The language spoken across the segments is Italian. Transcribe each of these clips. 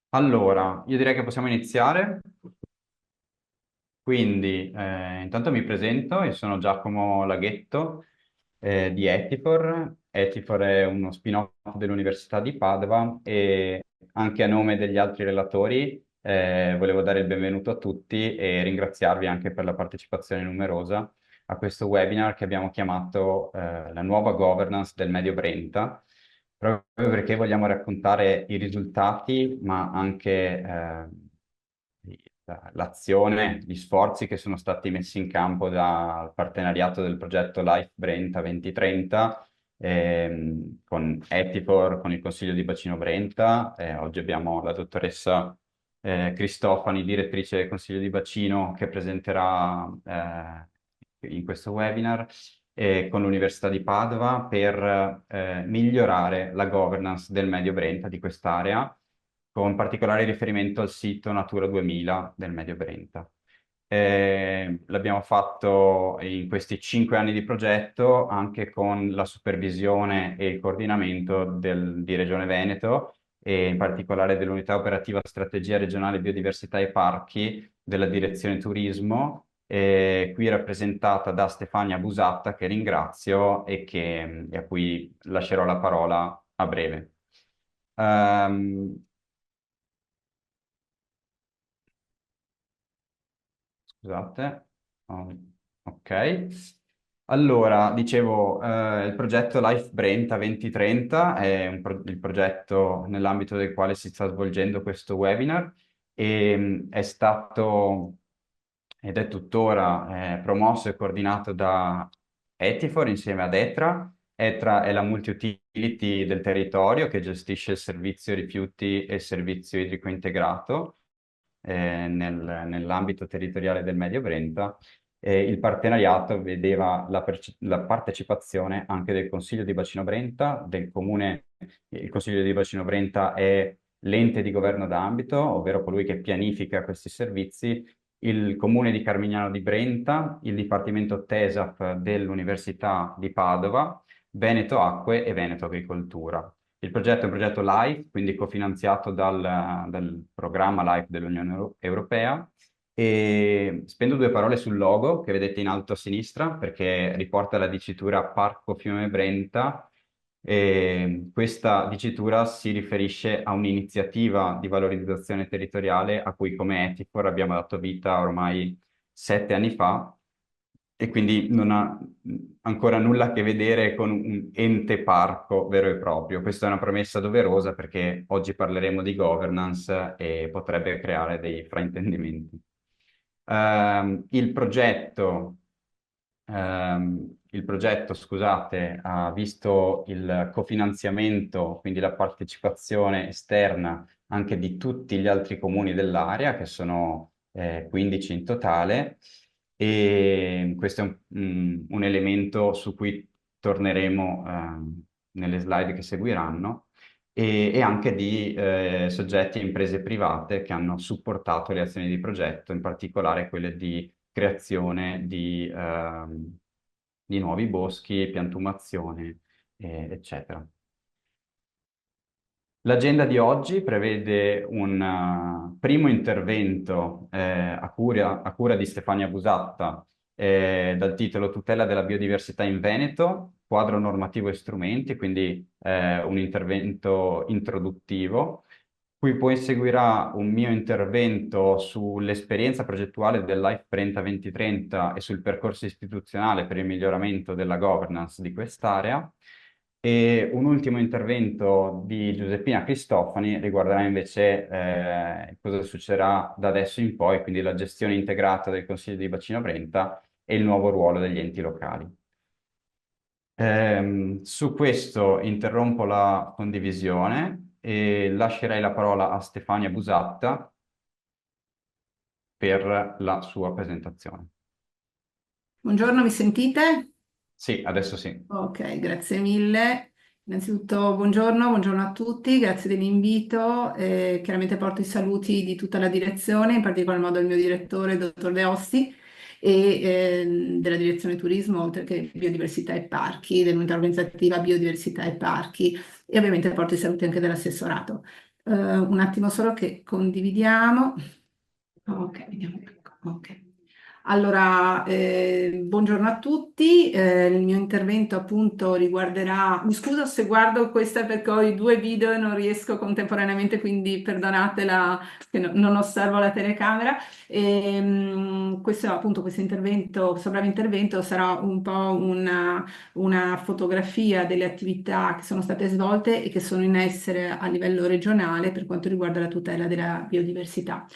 Allora, io direi che possiamo iniziare. Quindi, intanto mi presento, io sono Giacomo Laghetto, di Etifor. Etifor è uno spin-off dell'Università di Padova e anche a nome degli altri relatori, volevo dare il benvenuto a tutti e ringraziarvi anche per la partecipazione numerosa a questo webinar che abbiamo chiamato, La nuova governance del Medio Brenta, proprio perché vogliamo raccontare i risultati, ma anche l'azione, gli sforzi che sono stati messi in campo dal partenariato del progetto Life Brenta 2030 con Etifor, con il Consiglio di Bacino Brenta. Oggi abbiamo la dottoressa Cristofani, direttrice del Consiglio di Bacino, che presenterà in questo webinar con l'Università di Padova per migliorare la governance del Medio Brenta di quest'area, con particolare riferimento al sito Natura 2000 del Medio Brenta. L'abbiamo fatto in questi 5 anni di progetto anche con la supervisione e il coordinamento di Regione Veneto e in particolare dell'Unità Operativa Strategia Regionale Biodiversità e Parchi della Direzione Turismo, qui rappresentata da Stefania Busatta, che ringrazio e a cui lascerò la parola a breve. Ehm, Scusate. Oh, ok. Allora, dicevo, il progetto Life Brenta 2030 è il progetto nell'ambito del quale si sta svolgendo questo webinar e è stato ed è tuttora promosso e coordinato da Etifor insieme ad ETRA. ETRA è la multi-utility del territorio che gestisce il servizio rifiuti e il servizio idrico integrato nell'ambito territoriale del Medio Brenta. Il partenariato vedeva la partecipazione anche del Consiglio di Bacino Brenta, del Comune. Il Consiglio di Bacino Brenta è l'ente di governo d'ambito, ovvero colui che pianifica questi servizi, il Comune di Carmignano di Brenta, il Dipartimento TESAP dell'Università di Padova, Veneto Acque e Veneto Agricoltura. Il progetto è un progetto LIFE, quindi cofinanziato dal programma LIFE dell'Unione Europea. E spendo due parole sul logo che vedete in alto a sinistra, perché riporta la dicitura Parco Fiume Brenta. E questa dicitura si riferisce a un'iniziativa di valorizzazione territoriale a cui come Etifor abbiamo dato vita ormai 7 anni fa e quindi non ha ancora nulla a che vedere con un ente parco vero e proprio. Questa è una premessa doverosa perché oggi parleremo di governance e potrebbe creare dei fraintendimenti. Il progetto, scusate, ha visto il cofinanziamento, quindi la partecipazione esterna anche di tutti gli altri comuni dell'area, che sono 15 in totale, e questo è un elemento su cui torneremo nelle slide che seguiranno, e anche di soggetti e imprese private che hanno supportato le azioni di progetto, in particolare quelle di creazione di nuovi boschi, piantumazione, eccetera. L'agenda di oggi prevede un primo intervento a cura di Stefania Busatta dal titolo Tutela della biodiversità in Veneto, quadro normativo e strumenti, quindi un intervento introduttivo. Qui poi seguirà un mio intervento sull'esperienza progettuale del Life Brenta 2030 e sul percorso istituzionale per il miglioramento della governance di quest'area. E un ultimo intervento di Giuseppina Cristofani riguarderà invece cosa succederà da adesso in poi, quindi la gestione integrata del Consiglio di Bacino Brenta e il nuovo ruolo degli enti locali. Su questo interrompo la condivisione e lascerei la parola a Stefania Busatta per la sua presentazione. Buongiorno, mi sentite? Sì, adesso sì. Ok, grazie mille. Innanzitutto buongiorno a tutti, grazie dell'invito. Chiaramente porto i saluti di tutta la direzione, in particolar modo il mio direttore, il dottor De Ossi, e della direzione turismo, oltre che biodiversità e parchi, dell'unità organizzativa biodiversità e parchi, e ovviamente porto i saluti anche dell'assessorato. Un attimo solo che condividiamo. Ok, vediamo. Ok. Allora, buongiorno a tutti. Il mio intervento appunto riguarderà. Mi scuso se guardo questa perché ho i due video e non riesco contemporaneamente, quindi perdonatela che non osservo la telecamera. Questo appunto, questo intervento, questo breve intervento sarà un po' una fotografia delle attività che sono state svolte e che sono in essere a livello regionale per quanto riguarda la tutela della biodiversità.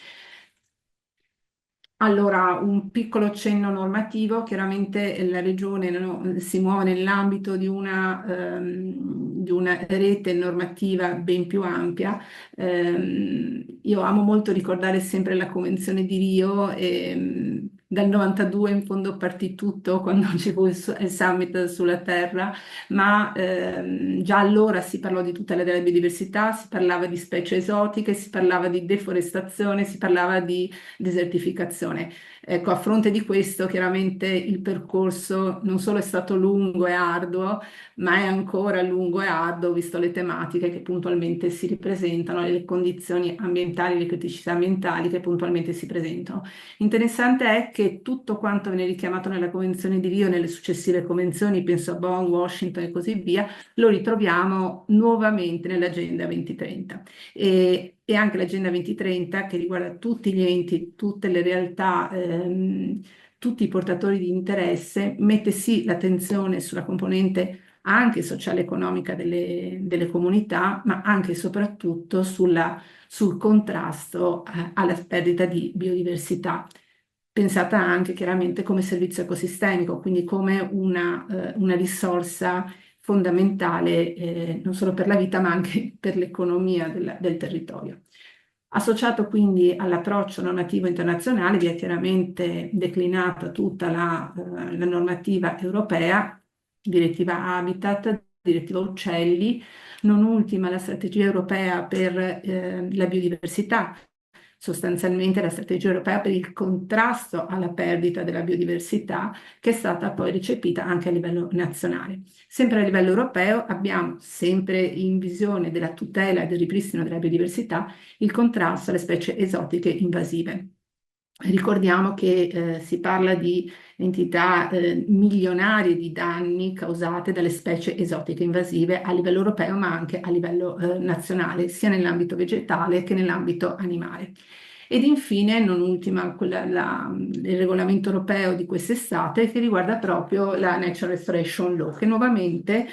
Allora, un piccolo cenno normativo, chiaramente la Regione si muove nell'ambito di una rete normativa ben più ampia. Io amo molto ricordare sempre la Convenzione di Rio, dal 92 in fondo partì tutto quando ci fu il summit sulla Terra, ma già allora si parlò di tutela della biodiversità, si parlava di specie esotiche, si parlava di deforestazione, si parlava di desertificazione. Ecco, a fronte di questo, chiaramente il percorso non solo è stato lungo e arduo, ma è ancora lungo e arduo, visto le tematiche che puntualmente si ripresentano e le condizioni ambientali, le criticità ambientali che puntualmente si presentano. Interessante è che tutto quanto viene richiamato nella Convenzione di Rio, nelle successive convenzioni, penso a Bonn, Washington e così via, lo ritroviamo nuovamente nell'Agenda 2030 e anche l'Agenda 2030 che riguarda tutti gli enti, tutte le realtà, tutti i portatori di interesse, mette sì l'attenzione sulla componente anche sociale e economica delle comunità, ma anche e soprattutto sul contrasto alla perdita di biodiversità. Pensata anche chiaramente come servizio ecosistemico, quindi come una risorsa fondamentale non solo per la vita ma anche per l'economia del territorio. Associato quindi all'approccio normativo internazionale vi è chiaramente declinata tutta la normativa europea, direttiva Habitat, direttiva Uccelli, non ultima la strategia europea per la biodiversità, sostanzialmente la strategia europea per il contrasto alla perdita della biodiversità, che è stata poi recepita anche a livello nazionale. Sempre a livello europeo abbiamo, sempre in visione della tutela e del ripristino della biodiversità, il contrasto alle specie esotiche invasive. Ricordiamo che si parla di entità milionarie di danni causate dalle specie esotiche invasive a livello europeo, ma anche a livello nazionale, sia nell'ambito vegetale che nell'ambito animale. Ed infine, non ultima, il regolamento europeo di quest'estate che riguarda proprio la Nature Restoration Law, che nuovamente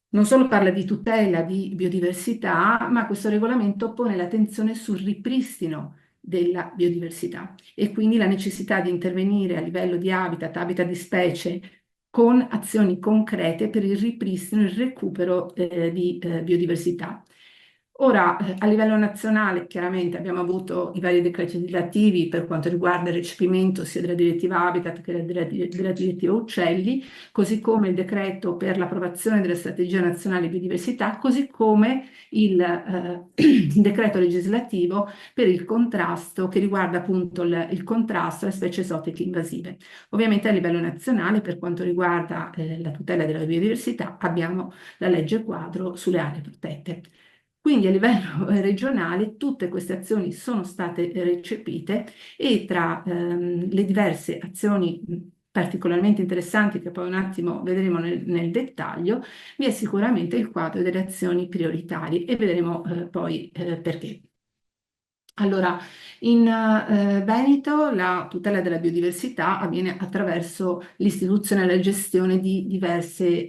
non solo parla di tutela di biodiversità, ma questo regolamento pone l'attenzione sul ripristino della biodiversità e quindi la necessità di intervenire a livello di habitat di specie con azioni concrete per il ripristino e il recupero di biodiversità. Ora, a livello nazionale, chiaramente abbiamo avuto i vari decreti legislativi per quanto riguarda il recepimento sia della direttiva Habitat che della direttiva Uccelli, così come il decreto per l'approvazione della strategia nazionale biodiversità, così come il decreto legislativo per il contrasto che riguarda appunto il contrasto alle specie esotiche invasive. Ovviamente a livello nazionale, per quanto riguarda la tutela della biodiversità, abbiamo la legge quadro sulle aree protette. Quindi a livello regionale tutte queste azioni sono state recepite e tra le diverse azioni particolarmente interessanti che poi un attimo vedremo nel dettaglio, vi è sicuramente il quadro delle azioni prioritarie e vedremo poi perché. Allora, in Veneto la tutela della biodiversità avviene attraverso l'istituzione e la gestione di diversi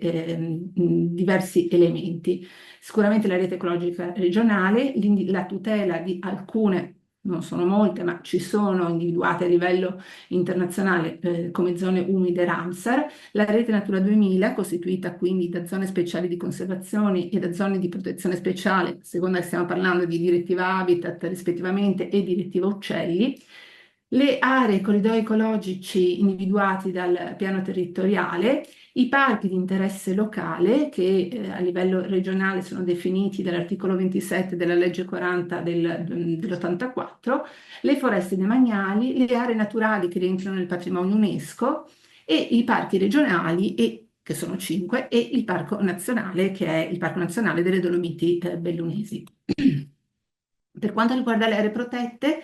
elementi. Sicuramente la rete ecologica regionale, la tutela di alcune, non sono molte, ma ci sono individuate a livello internazionale come zone umide Ramsar, la rete Natura 2000, costituita quindi da zone speciali di conservazione e da zone di protezione speciale, a seconda che stiamo parlando di direttiva Habitat rispettivamente e direttiva Uccelli, le aree e corridoi ecologici individuati dal piano territoriale, i parchi di interesse locale che a livello regionale sono definiti dall'articolo 27 della legge 40 dell'84, le foreste demaniali, le aree naturali che rientrano nel patrimonio UNESCO e i parchi regionali, che sono 5, e il parco nazionale che è il Parco Nazionale delle Dolomiti Bellunesi. Per quanto riguarda le aree protette,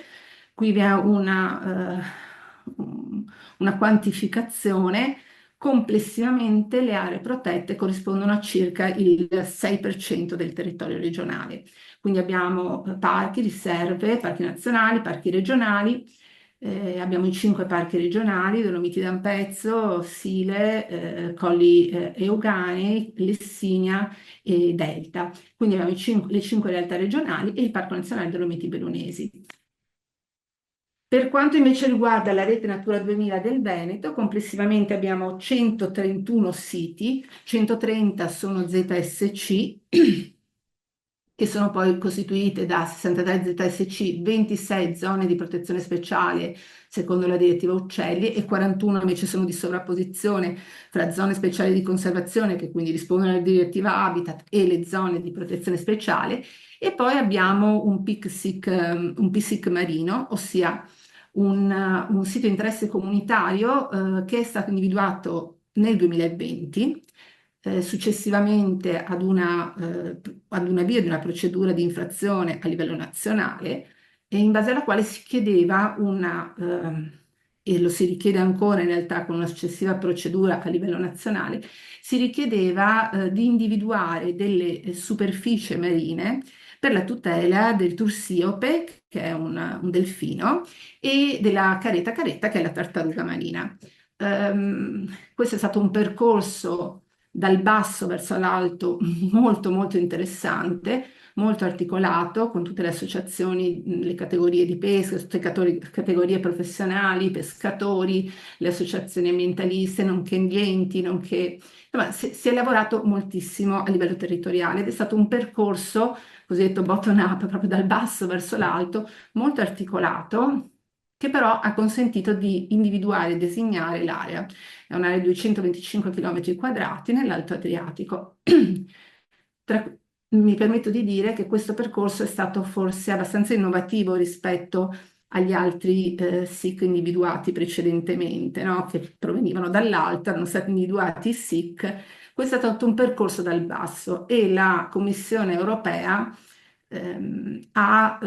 qui vi è una quantificazione. Complessivamente le aree protette corrispondono a circa il 6% del territorio regionale. Quindi abbiamo parchi, riserve, parchi nazionali, parchi regionali. Abbiamo i 5 parchi regionali: Dolomiti d'Ampezzo, Sile, Colli Euganei, Lessinia e Delta. Quindi abbiamo le 5 realtà regionali e il Parco Nazionale Dolomiti Bellunesi. Per quanto invece riguarda la rete Natura 2000 del Veneto, complessivamente abbiamo 131 siti, 130 sono ZSC, che sono poi costituite da 63 ZSC, 26 zone di protezione speciale secondo la direttiva Uccelli e 41 invece sono di sovrapposizione fra zone speciali di conservazione, che quindi rispondono alla direttiva Habitat, e le zone di protezione speciale. E poi abbiamo un PSIC marino, ossia un sito di interesse comunitario che è stato individuato nel 2020, successivamente ad un avvio di una procedura di infrazione a livello nazionale, e in base alla quale si chiedeva e lo si richiede ancora in realtà con una successiva procedura a livello nazionale, si richiedeva di individuare delle superfici marine per la tutela del tursiope, che è un delfino, e della careta caretta, che è la tartaruga marina. Questo è stato un percorso dal basso verso l'alto molto molto interessante, molto articolato con tutte le associazioni, le categorie di pesca, tutte le categorie professionali, i pescatori, le associazioni ambientaliste, nonché gli enti, nonché... Insomma, si è lavorato moltissimo a livello territoriale ed è stato un percorso cosiddetto bottom up, proprio dal basso verso l'alto, molto articolato, che però ha consentito di individuare e designare l'area. È un'area di 225 km quadrati nell'Alto Adriatico. Mi permetto di dire che questo percorso è stato forse abbastanza innovativo rispetto agli altri SIC individuati precedentemente, no? Che provenivano dall'alto, erano stati individuati i SIC. Questo è stato un percorso dal basso e la Commissione europea ha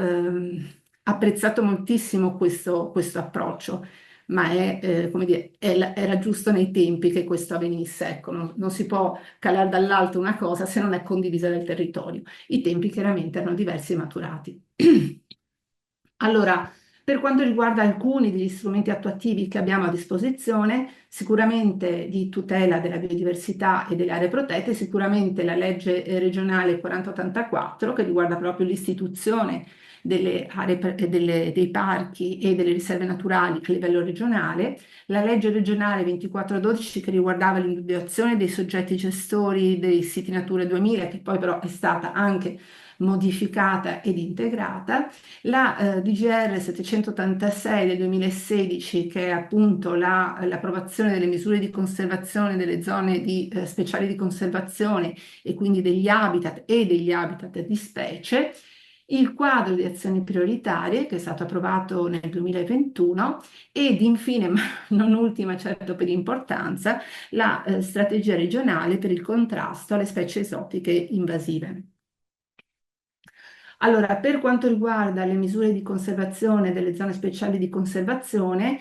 apprezzato moltissimo questo approccio, ma come dire, era giusto nei tempi che questo avvenisse. Ecco, non si può calare dall'alto una cosa se non è condivisa dal territorio. I tempi chiaramente erano diversi e maturati. Allora, per quanto riguarda alcuni degli strumenti attuativi che abbiamo a disposizione, sicuramente di tutela della biodiversità e delle aree protette, sicuramente la legge regionale 4084, che riguarda proprio l'istituzione delle aree, dei parchi e delle riserve naturali a livello regionale, la legge regionale 2412, che riguardava l'individuazione dei soggetti gestori dei siti Natura 2000, che poi però è stata anche modificata ed integrata, la DGR 786 del 2016, che è appunto l'approvazione delle misure di conservazione delle zone speciali di conservazione e quindi degli habitat e degli habitat di specie, il quadro di azioni prioritarie, che è stato approvato nel 2021, ed infine, ma non ultima certo per importanza, la strategia regionale per il contrasto alle specie esotiche invasive. Allora, per quanto riguarda le misure di conservazione delle zone speciali di conservazione,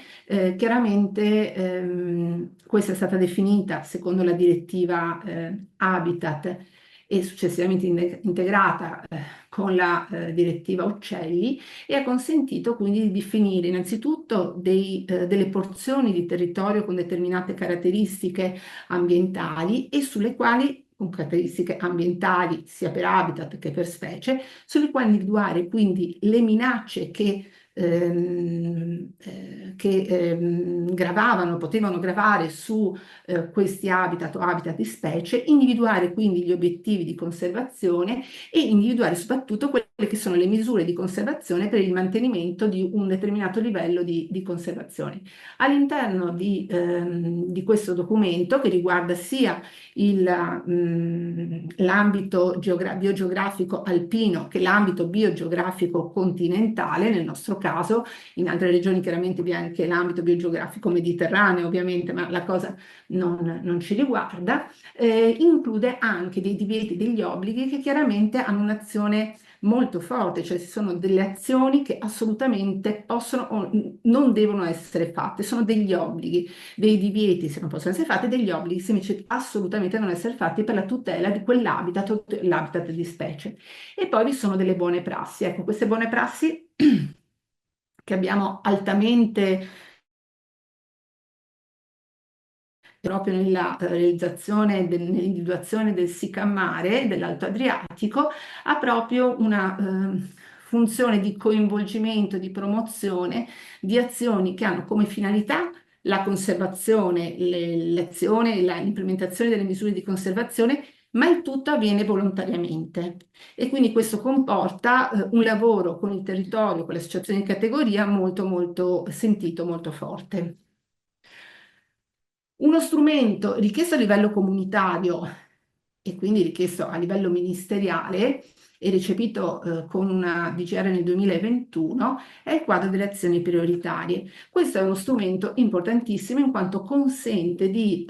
chiaramente questa è stata definita secondo la direttiva Habitat e successivamente integrata con la direttiva Uccelli, e ha consentito quindi di definire innanzitutto delle porzioni di territorio con determinate caratteristiche ambientali e sulle quali con caratteristiche ambientali sia per habitat che per specie, sulle quali individuare quindi le minacce che gravavano, potevano gravare su questi habitat o habitat di specie, individuare quindi gli obiettivi di conservazione e individuare soprattutto quelle che sono le misure di conservazione per il mantenimento di un determinato livello di conservazione. All'interno di questo documento, che riguarda sia l'ambito biogeografico alpino che l'ambito biogeografico continentale, nel nostro caso, in altre regioni chiaramente vi è anche l'ambito biogeografico mediterraneo, ovviamente, ma la cosa non ci riguarda, include anche dei divieti, degli obblighi che chiaramente hanno un'azione molto forte, cioè ci sono delle azioni che assolutamente possono o non devono essere fatte, sono degli obblighi, dei divieti se non possono essere fatti, degli obblighi se invece assolutamente devono essere fatti per la tutela di quell'habitat o l'habitat di specie. E poi vi sono delle buone prassi. Ecco, queste buone prassi che abbiamo altamente proprio nella realizzazione, nell'individuazione del sicammare dell'Alto Adriatico, ha proprio una funzione di coinvolgimento, di promozione di azioni che hanno come finalità la conservazione, l'azione e l'implementazione delle misure di conservazione, ma il tutto avviene volontariamente. E quindi questo comporta un lavoro con il territorio, con le associazioni di categoria molto, molto sentito, molto forte. Uno strumento richiesto a livello comunitario e quindi richiesto a livello ministeriale e recepito con una DGR nel 2021 è il quadro delle azioni prioritarie. Questo è uno strumento importantissimo in quanto consente di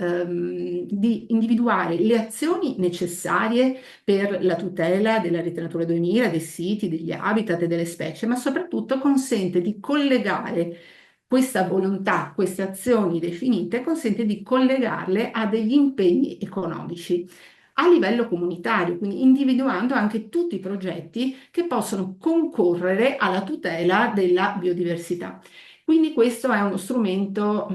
individuare le azioni necessarie per la tutela della rete Natura 2000, dei siti, degli habitat e delle specie, ma soprattutto consente di collegare questa volontà, queste azioni definite, consente di collegarle a degli impegni economici a livello comunitario, quindi individuando anche tutti i progetti che possono concorrere alla tutela della biodiversità. Quindi questo è uno strumento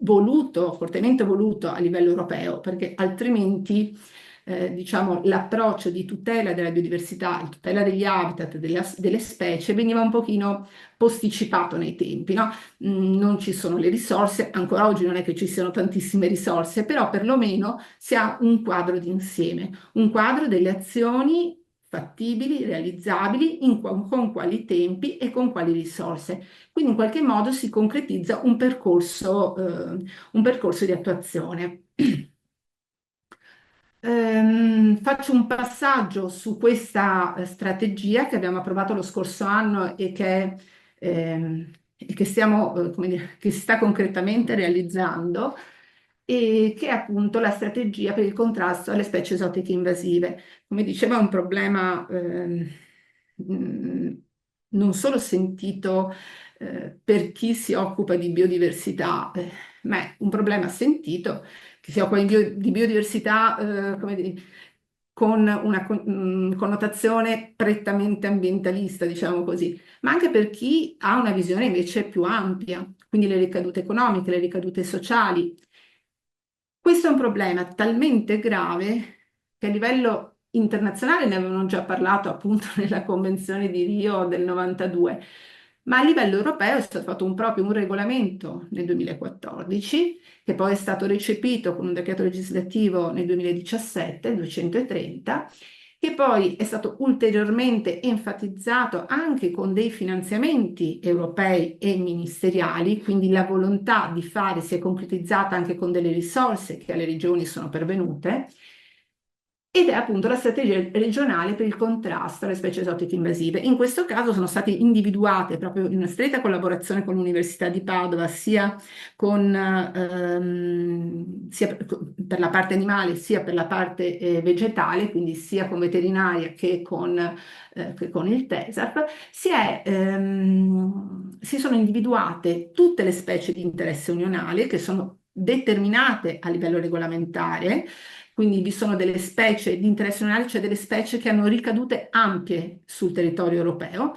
voluto, fortemente voluto a livello europeo, perché altrimenti diciamo, l'approccio di tutela della biodiversità, di tutela degli habitat, delle specie, veniva un pochino posticipato nei tempi, no? Non ci sono le risorse, ancora oggi non è che ci siano tantissime risorse, però perlomeno si ha un quadro d'insieme, un quadro delle azioni fattibili, realizzabili, con quali tempi e con quali risorse. Quindi in qualche modo si concretizza un percorso di attuazione. Faccio un passaggio su questa strategia che abbiamo approvato lo scorso anno e che stiamo, come dire, che si sta concretamente realizzando e che è appunto la strategia per il contrasto alle specie esotiche invasive. Come dicevo, è un problema mh, non solo sentito per chi si occupa di biodiversità, ma è un problema sentito che si occupa di biodiversità, come dire, con una connotazione prettamente ambientalista, diciamo così, ma anche per chi ha una visione invece più ampia, quindi le ricadute economiche, le ricadute sociali. Questo è un problema talmente grave che a livello internazionale ne avevano già parlato appunto nella Convenzione di Rio del 92, ma a livello europeo è stato fatto proprio un regolamento nel 2014, che poi è stato recepito con un decreto legislativo nel 2017, il 230, che poi è stato ulteriormente enfatizzato anche con dei finanziamenti europei e ministeriali, quindi la volontà di fare si è concretizzata anche con delle risorse che alle regioni sono pervenute. Ed è appunto la strategia regionale per il contrasto alle specie esotiche invasive. In questo caso sono state individuate proprio in una stretta collaborazione con l'Università di Padova, sia per la parte animale sia per la parte vegetale, quindi sia con veterinaria che con il TESAP, si sono individuate tutte le specie di interesse unionale che sono determinate a livello regolamentare, quindi vi sono delle specie di interesse unionale, cioè delle specie che hanno ricadute ampie sul territorio europeo.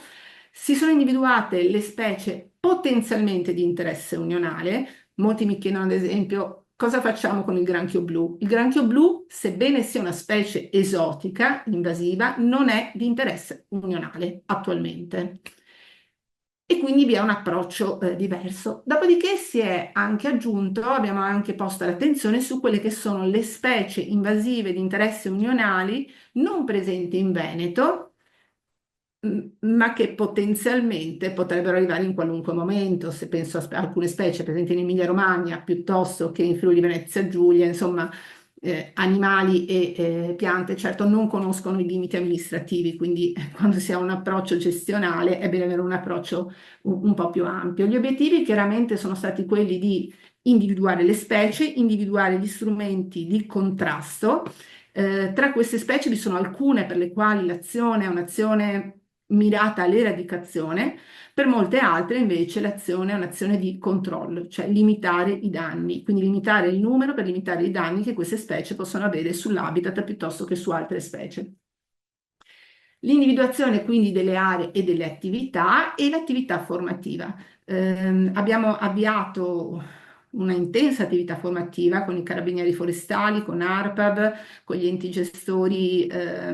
Si sono individuate le specie potenzialmente di interesse unionale. Molti mi chiedono, ad esempio, cosa facciamo con il granchio blu? Il granchio blu, sebbene sia una specie esotica, invasiva, non è di interesse unionale attualmente e quindi vi è un approccio diverso. Dopodiché si è anche aggiunto, abbiamo anche posto l'attenzione su quelle che sono le specie invasive di interesse unionali non presenti in Veneto, ma che potenzialmente potrebbero arrivare in qualunque momento, se penso a alcune specie presenti in Emilia-Romagna piuttosto che in Friuli Venezia Giulia, insomma, animali e piante, certo non conoscono i limiti amministrativi, quindi quando si ha un approccio gestionale è bene avere un approccio un po' più ampio. Gli obiettivi chiaramente sono stati quelli di individuare le specie, individuare gli strumenti di contrasto Tra queste specie vi sono alcune per le quali l'azione è un'azione mirata all'eradicazione, per molte altre invece l'azione è un'azione di controllo, cioè limitare i danni, quindi limitare il numero per limitare i danni che queste specie possono avere sull'habitat piuttosto che su altre specie. L'individuazione quindi delle aree e delle attività e l'attività formativa. Abbiamo avviato una intensa attività formativa con i carabinieri forestali, con ARPAB, con gli enti gestori,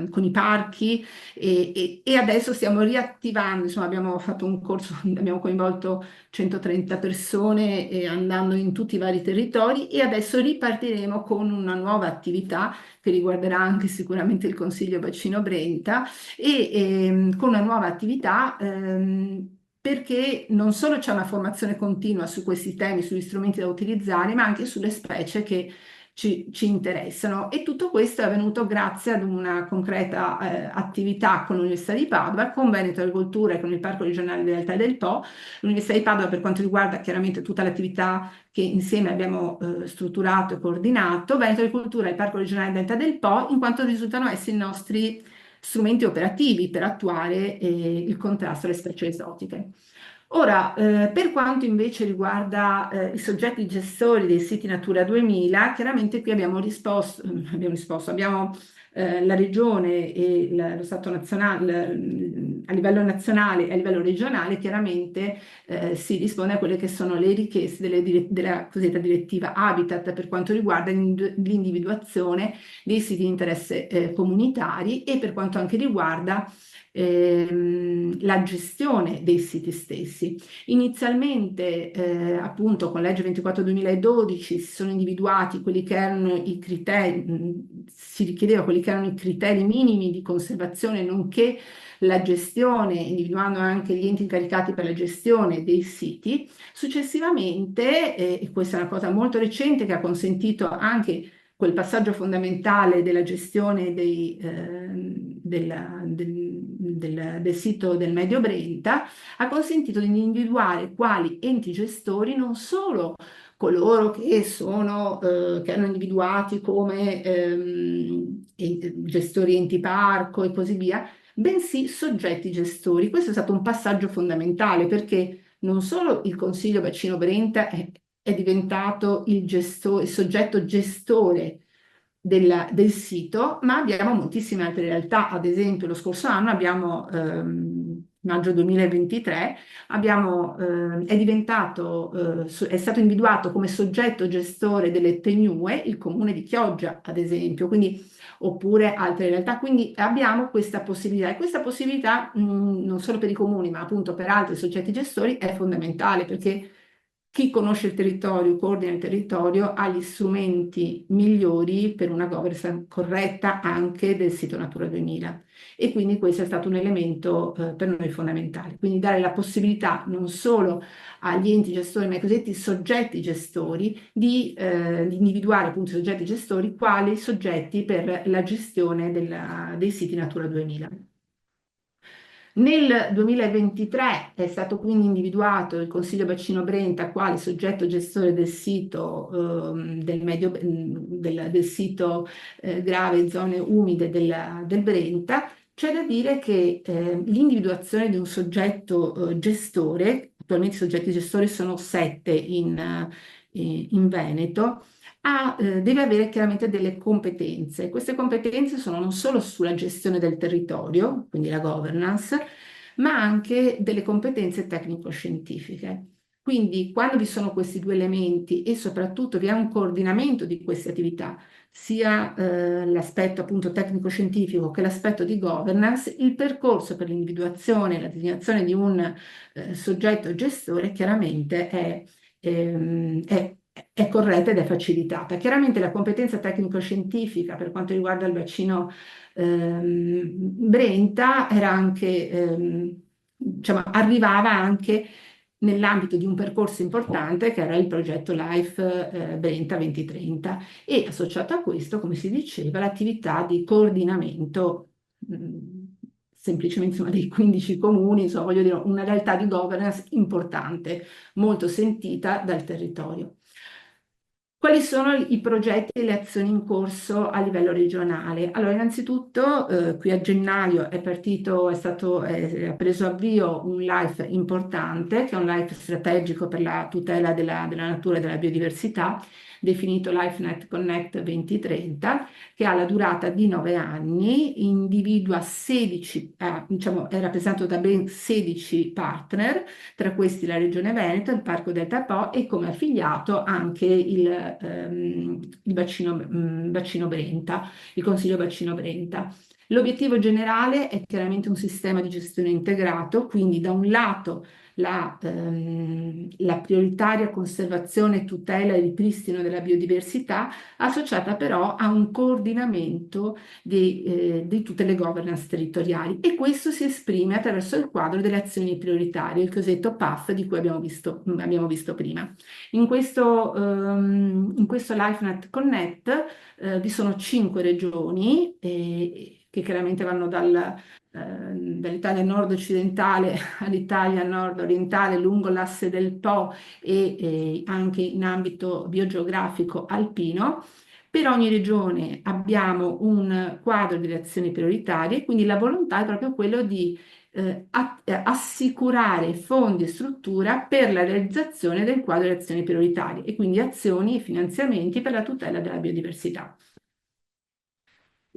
con i parchi e adesso stiamo riattivando, insomma abbiamo fatto un corso, abbiamo coinvolto 130 persone andando in tutti i vari territori e adesso ripartiremo con una nuova attività che riguarderà anche sicuramente il Consiglio Bacino Brenta con una nuova attività perché non solo c'è una formazione continua su questi temi, sugli strumenti da utilizzare, ma anche sulle specie che ci interessano. E tutto questo è avvenuto grazie ad una concreta attività con l'Università di Padova, con Veneto Agricoltura e con il Parco regionale dell'Alta del Po. L'Università di Padova per quanto riguarda chiaramente tutta l'attività che insieme abbiamo strutturato e coordinato, Veneto Agricoltura e il Parco regionale Delta del Po, in quanto risultano essere i nostri strumenti operativi per attuare il contrasto alle specie esotiche. Ora, per quanto invece riguarda i soggetti gestori dei siti Natura 2000, chiaramente qui abbiamo la regione e lo Stato nazionale, a livello nazionale e a livello regionale, chiaramente si risponde a quelle che sono le richieste della cosiddetta direttiva Habitat per quanto riguarda l'individuazione dei siti di interesse comunitari e per quanto anche riguarda la gestione dei siti stessi. Inizialmente, appunto, con legge 24/2012 si sono individuati quelli che erano i criteri, si richiedeva quelli che erano i criteri minimi di conservazione, nonché la gestione, individuando anche gli enti incaricati per la gestione dei siti. Successivamente, e questa è una cosa molto recente che ha consentito anche quel passaggio fondamentale della gestione del sito del Medio Brenta, ha consentito di individuare quali enti gestori non solo coloro che hanno individuati come gestori enti parco e così via, bensì soggetti gestori. Questo è stato un passaggio fondamentale perché non solo il Consiglio Bacino Brenta è diventato il soggetto gestore del sito, ma abbiamo moltissime altre realtà. Ad esempio, lo scorso anno maggio 2023, è stato individuato come soggetto gestore delle Tegnue il comune di Chioggia, ad esempio, quindi, oppure altre realtà. Quindi abbiamo questa possibilità e questa possibilità non solo per i comuni, ma appunto per altri soggetti gestori è fondamentale perché chi conosce il territorio, coordina il territorio, ha gli strumenti migliori per una governance corretta anche del sito Natura 2000. E quindi questo è stato un elemento per noi fondamentale. Quindi dare la possibilità non solo agli enti gestori, ma ai cosiddetti soggetti gestori, di individuare appunto i soggetti gestori quali soggetti per la gestione dei siti Natura 2000. Nel 2023 è stato quindi individuato il Consiglio Bacino Brenta quale soggetto gestore del sito, del sito grave zone umide del Brenta. C'è da dire che l'individuazione di un soggetto gestore, attualmente i soggetti gestori sono 7 in Veneto, deve avere chiaramente delle competenze. Queste competenze sono non solo sulla gestione del territorio, quindi la governance, ma anche delle competenze tecnico-scientifiche. Quindi quando vi sono questi due elementi e soprattutto vi è un coordinamento di queste attività, sia l'aspetto appunto tecnico-scientifico che l'aspetto di governance, il percorso per l'individuazione e la designazione di un soggetto gestore chiaramente è corretta ed è facilitata. Chiaramente la competenza tecnico-scientifica per quanto riguarda il bacino Brenta era anche, diciamo, arrivava anche nell'ambito di un percorso importante che era il progetto LIFE Brenta 2030 e associato a questo, come si diceva, l'attività di coordinamento semplicemente insomma, dei 15 comuni, insomma, voglio dire, una realtà di governance importante, molto sentita dal territorio. Quali sono i progetti e le azioni in corso a livello regionale? Allora, innanzitutto, qui a gennaio è partito, ha preso avvio un LIFE importante, che è un LIFE strategico per la tutela della natura e della biodiversità, definito LifeNet Connect 2030, che ha la durata di 9 anni, individua 16, diciamo, è rappresentato da ben 16 partner, tra questi la Regione Veneto, il Parco Delta Po e come affiliato anche il bacino Brenta, il Consiglio Bacino Brenta. L'obiettivo generale è chiaramente un sistema di gestione integrato, quindi da un lato la prioritaria conservazione, tutela e ripristino della biodiversità, associata però a un coordinamento di tutte le governance territoriali, e questo si esprime attraverso il quadro delle azioni prioritarie, il cosiddetto PAF di cui abbiamo visto prima. In questo LifeNet Connect vi sono 5 regioni che chiaramente vanno dall'Italia nord-occidentale all'Italia nord-orientale lungo l'asse del Po e anche in ambito biogeografico alpino. Per ogni regione abbiamo un quadro di azioni prioritarie, quindi la volontà è proprio quello di assicurare fondi e struttura per la realizzazione del quadro di azioni prioritarie e quindi azioni e finanziamenti per la tutela della biodiversità.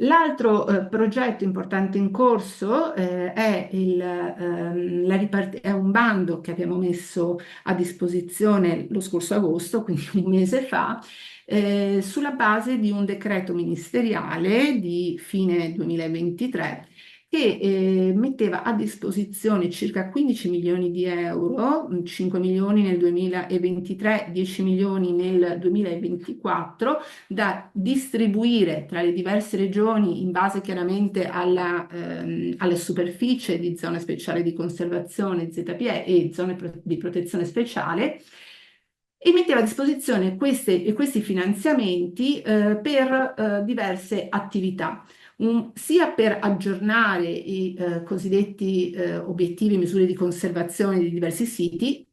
L'altro progetto importante in corso è un bando che abbiamo messo a disposizione lo scorso agosto, quindi un mese fa, sulla base di un decreto ministeriale di fine 2023 che metteva a disposizione circa 15 milioni di euro, 5 milioni nel 2023, 10 milioni nel 2024, da distribuire tra le diverse regioni in base chiaramente alla superficie di zone speciali di conservazione, ZPE, e zone di protezione speciale, e metteva a disposizione questi finanziamenti per diverse attività. Sia per aggiornare i cosiddetti obiettivi e misure di conservazione di diversi siti,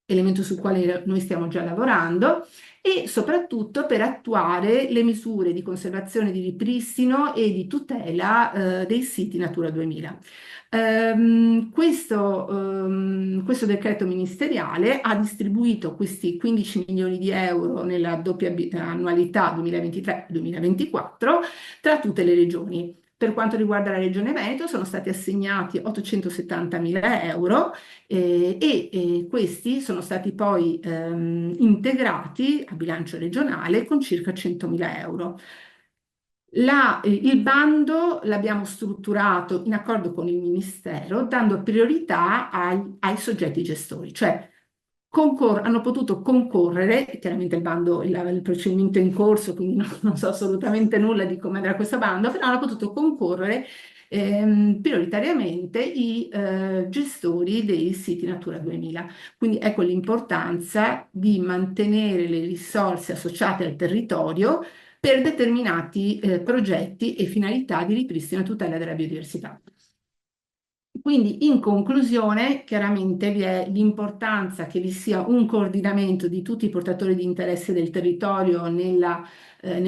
elemento sul quale noi stiamo già lavorando, e soprattutto per attuare le misure di conservazione, di ripristino e di tutela dei siti Natura 2000. Questo decreto ministeriale ha distribuito questi 15 milioni di euro nella doppia annualità 2023-2024 tra tutte le regioni. Per quanto riguarda la Regione Veneto sono stati assegnati 870 mila euro e questi sono stati poi integrati a bilancio regionale con circa 100.000 euro. Il bando l'abbiamo strutturato in accordo con il Ministero, dando priorità ai soggetti gestori, cioè hanno potuto concorrere, chiaramente il procedimento è in corso, quindi non so assolutamente nulla di come andrà questo bando, però hanno potuto concorrere prioritariamente i gestori dei siti Natura 2000. Quindi ecco l'importanza di mantenere le risorse associate al territorio per determinati progetti e finalità di ripristino e tutela della biodiversità. Quindi, in conclusione, chiaramente vi è l'importanza che vi sia un coordinamento di tutti i portatori di interesse del territorio nel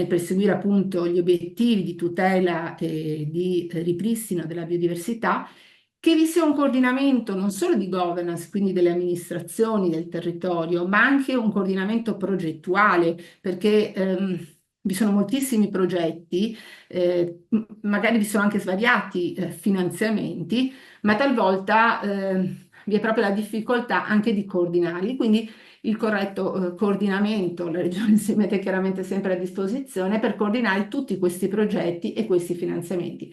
perseguire appunto gli obiettivi di tutela e di ripristino della biodiversità, che vi sia un coordinamento non solo di governance, quindi delle amministrazioni del territorio, ma anche un coordinamento progettuale, perché vi sono moltissimi progetti, magari vi sono anche svariati finanziamenti, ma talvolta vi è proprio la difficoltà anche di coordinarli, quindi il corretto coordinamento, la Regione si mette chiaramente sempre a disposizione per coordinare tutti questi progetti e questi finanziamenti.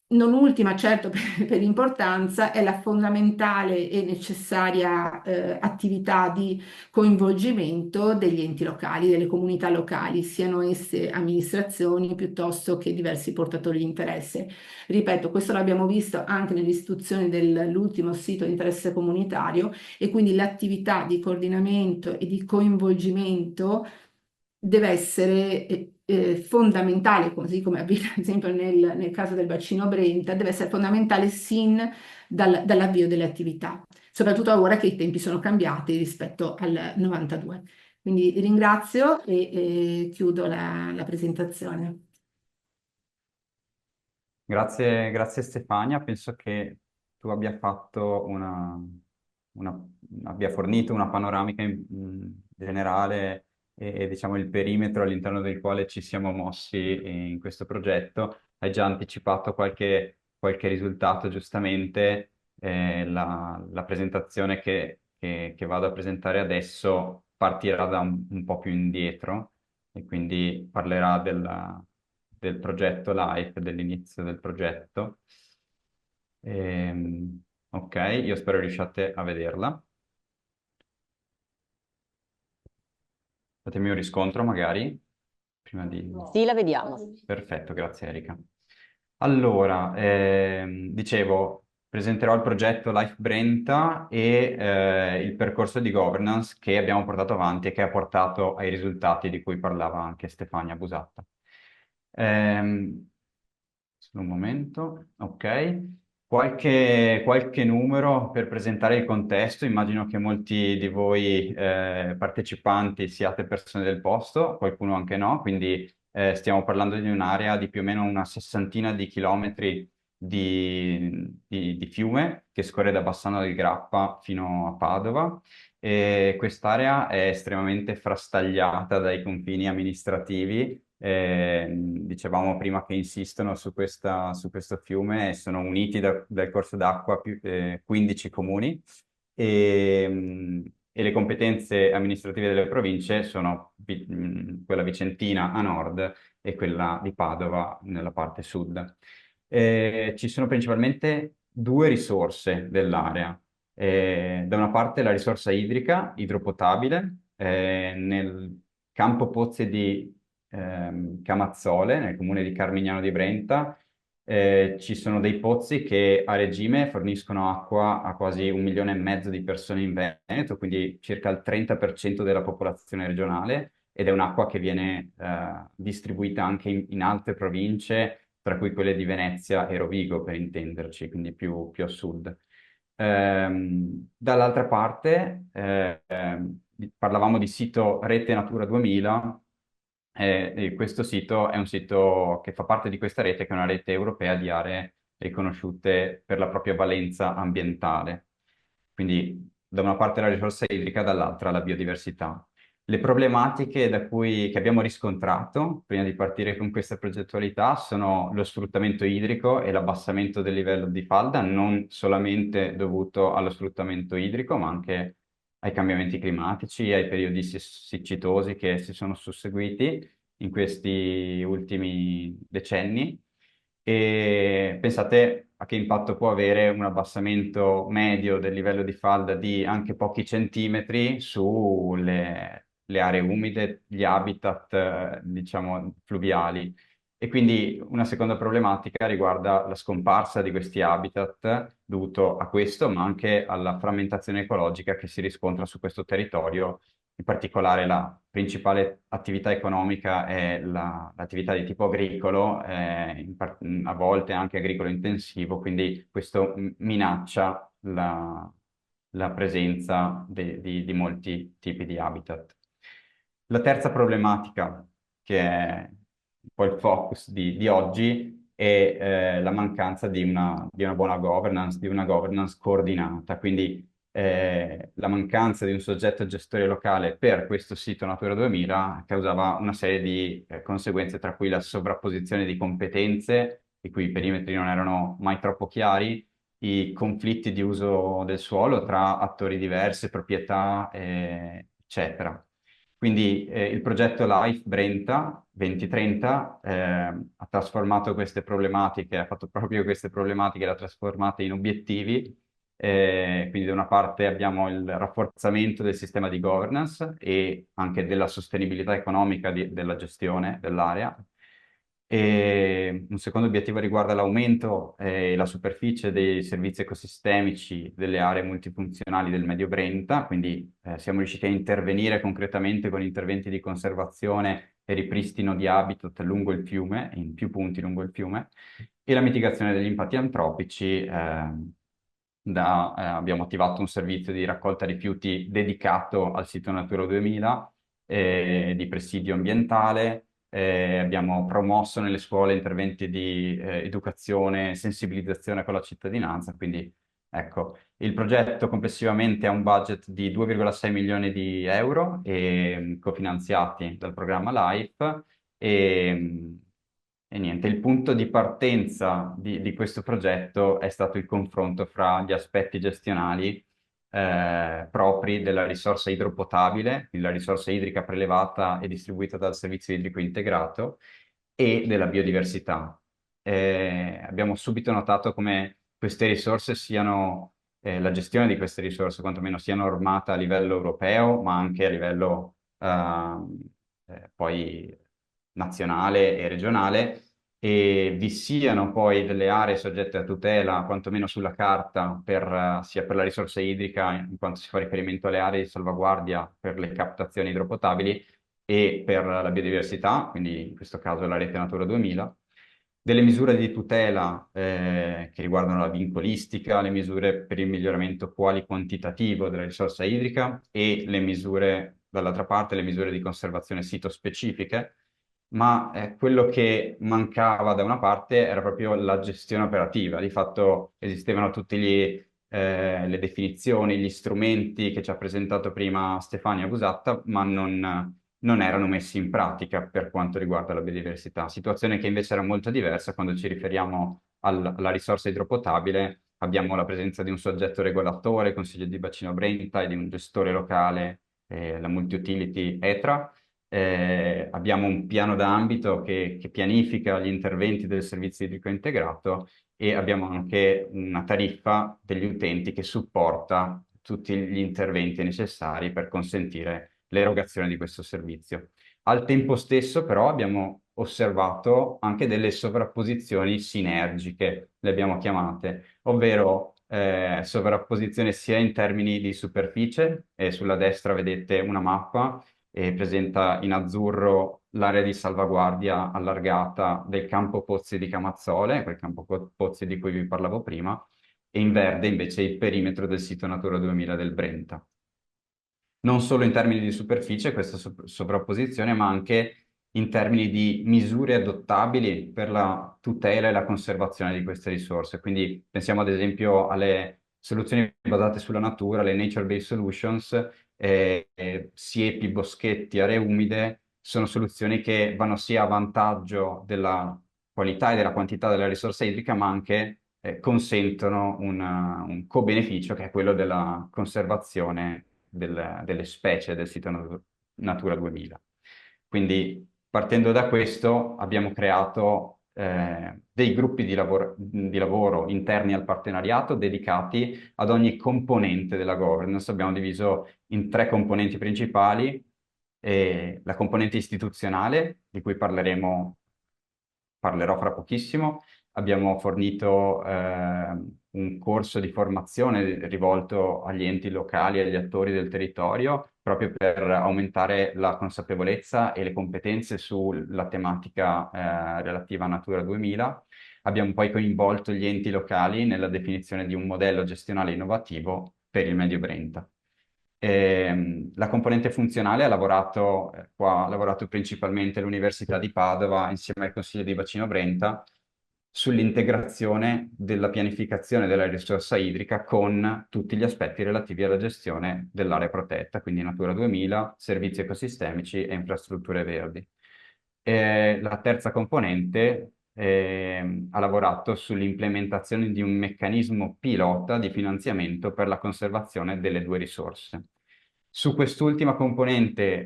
Non ultima, certo, per importanza, è la fondamentale e necessaria attività di coinvolgimento degli enti locali, delle comunità locali, siano esse amministrazioni piuttosto che diversi portatori di interesse. Ripeto, questo l'abbiamo visto anche nell'istituzione dell'ultimo sito di interesse comunitario, e quindi l'attività di coordinamento e di coinvolgimento deve essere fondamentale, così come avviene ad esempio nel caso del bacino Brenta, deve essere fondamentale sin dall'avvio delle attività, soprattutto ora che i tempi sono cambiati rispetto al 92. Quindi ringrazio e chiudo la presentazione. Grazie Stefania, penso che tu abbia abbia fornito una panoramica generale e, diciamo il perimetro all'interno del quale ci siamo mossi in questo progetto. Hai già anticipato qualche risultato, giustamente. La presentazione che vado a presentare adesso partirà da un po' più indietro e quindi parlerà del progetto LIFE, dell'inizio del progetto. Ok, io spero riusciate a vederla. Fatemi un riscontro magari, prima di... Sì, la vediamo. Perfetto, grazie Erika. Allora, dicevo, presenterò il progetto Life Brenta e il percorso di governance che abbiamo portato avanti e che ha portato ai risultati di cui parlava anche Stefania Busatta. Solo un momento, ok. Qualche numero per presentare il contesto. Immagino che molti di voi partecipanti siate persone del posto, qualcuno anche no, quindi stiamo parlando di un'area di più o meno una sessantina di chilometri di fiume che scorre da Bassano del Grappa fino a Padova. E quest'area è estremamente frastagliata dai confini amministrativi. Dicevamo prima che insistono su questo fiume e sono uniti dal corso d'acqua 15 comuni e le competenze amministrative delle province sono quella vicentina a nord e quella di Padova nella parte sud. Ci sono principalmente due risorse dell'area. Da una parte la risorsa idrica, idropotabile, nel campo Pozzi di Camazzole, nel comune di Carmignano di Brenta, ci sono dei pozzi che a regime forniscono acqua a quasi 1,5 milioni di persone in Veneto, quindi circa il 30% della popolazione regionale, ed è un'acqua che viene distribuita anche in altre province, tra cui quelle di Venezia e Rovigo, per intenderci, quindi più a sud. Dall'altra parte, parlavamo di sito Rete Natura 2000, e questo sito è un sito che fa parte di questa rete, che è una rete europea di aree riconosciute per la propria valenza ambientale. Quindi da una parte la risorsa idrica, dall'altra la biodiversità. Le problematiche che abbiamo riscontrato prima di partire con questa progettualità sono lo sfruttamento idrico e l'abbassamento del livello di falda, non solamente dovuto allo sfruttamento idrico, ma anche ai cambiamenti climatici, ai periodi siccitosi che si sono susseguiti in questi ultimi decenni. E pensate a che impatto può avere un abbassamento medio del livello di falda di anche pochi centimetri sulle le aree umide, gli habitat, diciamo, fluviali. E quindi una seconda problematica riguarda la scomparsa di questi habitat dovuto a questo, ma anche alla frammentazione ecologica che si riscontra su questo territorio. In particolare la principale attività economica è l'attività di tipo agricolo, a volte anche agricolo intensivo, quindi questo minaccia la presenza di molti tipi di habitat. La terza problematica, che è un po' il focus di oggi, è la mancanza di una buona governance, di una governance coordinata. Quindi la mancanza di un soggetto gestore locale per questo sito Natura 2000 causava una serie di conseguenze, tra cui la sovrapposizione di competenze, i cui perimetri non erano mai troppo chiari, i conflitti di uso del suolo tra attori diversi, proprietà, eccetera. Quindi il progetto LIFE Brenta 2030 ha trasformato queste problematiche, ha fatto proprio queste problematiche, le ha trasformate in obiettivi. Quindi da una parte abbiamo il rafforzamento del sistema di governance e anche della sostenibilità economica della gestione dell'area. E un secondo obiettivo riguarda l'aumento e la superficie dei servizi ecosistemici delle aree multifunzionali del Medio Brenta, quindi siamo riusciti a intervenire concretamente con interventi di conservazione e ripristino di habitat lungo il fiume, in più punti lungo il fiume, e la mitigazione degli impatti antropici. Abbiamo attivato un servizio di raccolta rifiuti dedicato al sito Natura 2000 di presidio ambientale, abbiamo promosso nelle scuole interventi di educazione, sensibilizzazione con la cittadinanza, quindi ecco, il progetto complessivamente ha un budget di 2,6 milioni di euro cofinanziati dal programma LIFE e, e niente, il punto di partenza di questo progetto è stato il confronto fra gli aspetti gestionali propri della risorsa idropotabile, quindi la risorsa idrica prelevata e distribuita dal servizio idrico integrato, e della biodiversità. Abbiamo subito notato come queste risorse siano, la gestione di queste risorse quantomeno sia normata a livello europeo, ma anche a livello poi nazionale e regionale, e vi siano poi delle aree soggette a tutela, quantomeno sulla carta, sia per la risorsa idrica, in quanto si fa riferimento alle aree di salvaguardia per le captazioni idropotabili, e per la biodiversità, quindi in questo caso la rete Natura 2000, delle misure di tutela che riguardano la vincolistica, le misure per il miglioramento quali-quantitativo della risorsa idrica e le misure, dall'altra parte, le misure di conservazione sito-specifiche, ma quello che mancava da una parte era proprio la gestione operativa. Di fatto esistevano tutte le definizioni, gli strumenti che ci ha presentato prima Stefania Busatta, ma non erano messi in pratica per quanto riguarda la biodiversità. Situazione che invece era molto diversa quando ci riferiamo alla risorsa idropotabile. Abbiamo la presenza di un soggetto regolatore, Consiglio di Bacino Brenta, e di un gestore locale, la multi-utility ETRA. Abbiamo un piano d'ambito che pianifica gli interventi del servizio idrico integrato, e abbiamo anche una tariffa degli utenti che supporta tutti gli interventi necessari per consentire l'erogazione di questo servizio. Al tempo stesso, però, abbiamo osservato anche delle sovrapposizioni sinergiche, le abbiamo chiamate, ovvero sovrapposizione sia in termini di superficie, e sulla destra vedete una mappa e presenta in azzurro l'area di salvaguardia allargata del campo Pozzi di Camazzole, quel campo Pozzi di cui vi parlavo prima, e in verde invece il perimetro del sito Natura 2000 del Brenta. Non solo in termini di superficie questa sovrapposizione, ma anche in termini di misure adottabili per la tutela e la conservazione di queste risorse. Quindi pensiamo ad esempio alle soluzioni basate sulla natura, le nature-based solutions, siepi, boschetti, aree umide, sono soluzioni che vanno sia a vantaggio della qualità e della quantità della risorsa idrica, ma anche consentono un co-beneficio che è quello della conservazione delle specie del sito Natura 2000. Quindi, partendo da questo, abbiamo creato dei gruppi di lavoro interni al partenariato dedicati ad ogni componente della governance. Abbiamo diviso in tre componenti principali: la componente istituzionale, di cui parlerò fra pochissimo. Abbiamo fornito un corso di formazione rivolto agli enti locali e agli attori del territorio, proprio per aumentare la consapevolezza e le competenze sulla tematica relativa a Natura 2000. Abbiamo poi coinvolto gli enti locali nella definizione di un modello gestionale innovativo per il Medio Brenta. La componente funzionale ha lavorato principalmente l'Università di Padova insieme al Consiglio di Bacino Brenta sull'integrazione della pianificazione della risorsa idrica con tutti gli aspetti relativi alla gestione dell'area protetta, quindi Natura 2000, servizi ecosistemici e infrastrutture verdi. La terza componente ha lavorato sull'implementazione di un meccanismo pilota di finanziamento per la conservazione delle due risorse. Su quest'ultima componente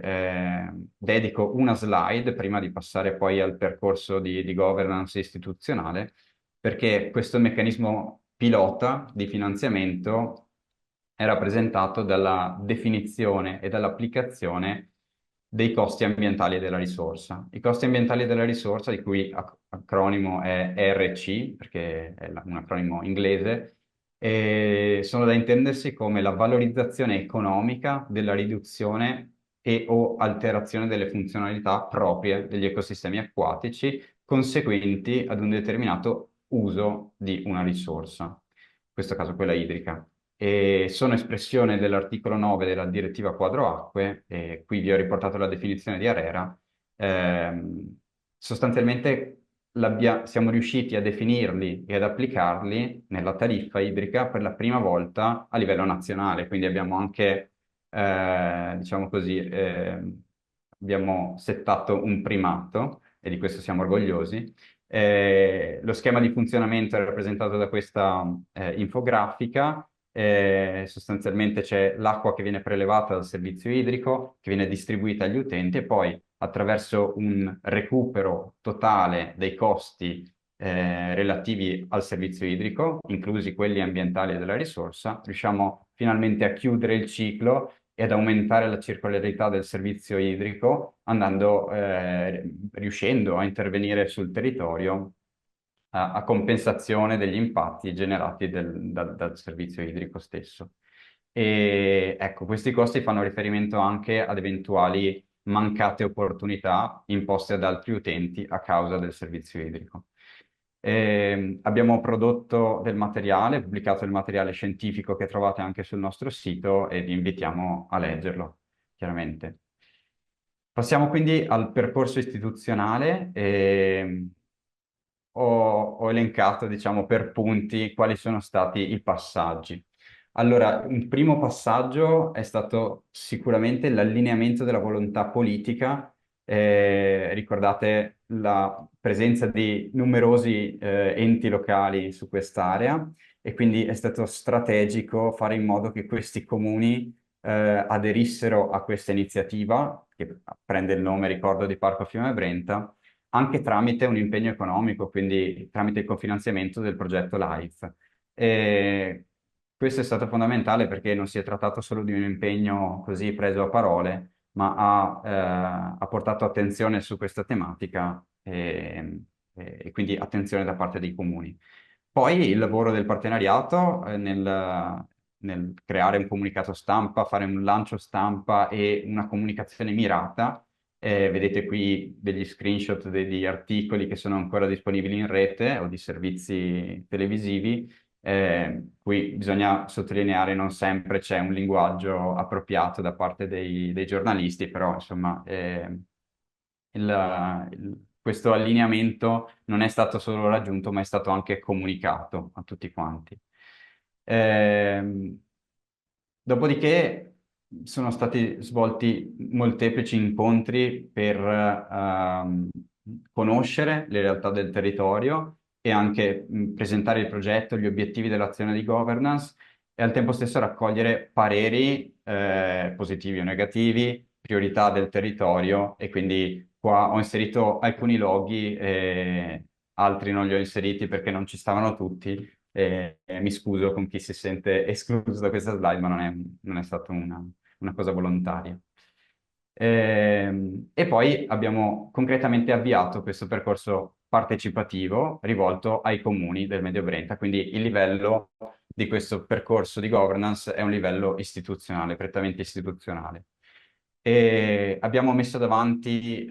dedico una slide prima di passare poi al percorso di governance istituzionale, perché questo meccanismo pilota di finanziamento è rappresentato dalla definizione e dall'applicazione dei costi ambientali della risorsa. I costi ambientali della risorsa, di cui acronimo è ERC, perché è un acronimo inglese, sono da intendersi come la valorizzazione economica della riduzione e o alterazione delle funzionalità proprie degli ecosistemi acquatici conseguenti ad un determinato uso di una risorsa, in questo caso quella idrica. e sono espressione dell'articolo 9 della direttiva quadro acque, e qui vi ho riportato la definizione di ARERA. Sostanzialmente siamo riusciti a definirli e ad applicarli nella tariffa idrica per la prima volta a livello nazionale, quindi abbiamo anche, diciamo così, abbiamo settato un primato e di questo siamo orgogliosi. Lo schema di funzionamento è rappresentato da questa infografica. Sostanzialmente c'è l'acqua che viene prelevata dal servizio idrico, che viene distribuita agli utenti e poi attraverso un recupero totale dei costi relativi al servizio idrico, inclusi quelli ambientali e della risorsa, riusciamo finalmente a chiudere il ciclo e ad aumentare la circolarità del servizio idrico, riuscendo a intervenire sul territorio a compensazione degli impatti generati dal servizio idrico stesso. E ecco, questi costi fanno riferimento anche ad eventuali mancate opportunità imposte ad altri utenti a causa del servizio idrico. Abbiamo prodotto del materiale, pubblicato il materiale scientifico che trovate anche sul nostro sito e vi invitiamo a leggerlo, chiaramente. Passiamo quindi al percorso istituzionale. Ho elencato, diciamo, per punti quali sono stati i passaggi. Allora, un primo passaggio è stato sicuramente l'allineamento della volontà politica. Ricordate la presenza di numerosi enti locali su quest'area e quindi è stato strategico fare in modo che questi comuni aderissero a questa iniziativa, che prende il nome, ricordo, di Parco Fiume Brenta, anche tramite un impegno economico, quindi tramite il cofinanziamento del progetto LIFE. E questo è stato fondamentale perché non si è trattato solo di un impegno così preso a parole, ma ha portato attenzione su questa tematica e quindi attenzione da parte dei comuni. Poi il lavoro del partenariato nel creare un comunicato stampa, fare un lancio stampa e una comunicazione mirata. Vedete qui degli screenshot degli articoli che sono ancora disponibili in rete o di servizi televisivi. Qui bisogna sottolineare non sempre c'è un linguaggio appropriato da parte dei giornalisti, però insomma questo allineamento non è stato solo raggiunto, ma è stato anche comunicato a tutti quanti. Ehm, Dopodiché sono stati svolti molteplici incontri per conoscere le realtà del territorio e anche presentare il progetto, gli obiettivi dell'azione di governance e al tempo stesso raccogliere pareri positivi o negativi, priorità del territorio e quindi qua ho inserito alcuni loghi, altri non li ho inseriti perché non ci stavano tutti e mi scuso con chi si sente escluso da questa slide, ma non è stata una cosa volontaria. E poi abbiamo concretamente avviato questo percorso partecipativo rivolto ai comuni del Medio Brenta, quindi il livello di questo percorso di governance è un livello istituzionale, prettamente istituzionale. E abbiamo messo davanti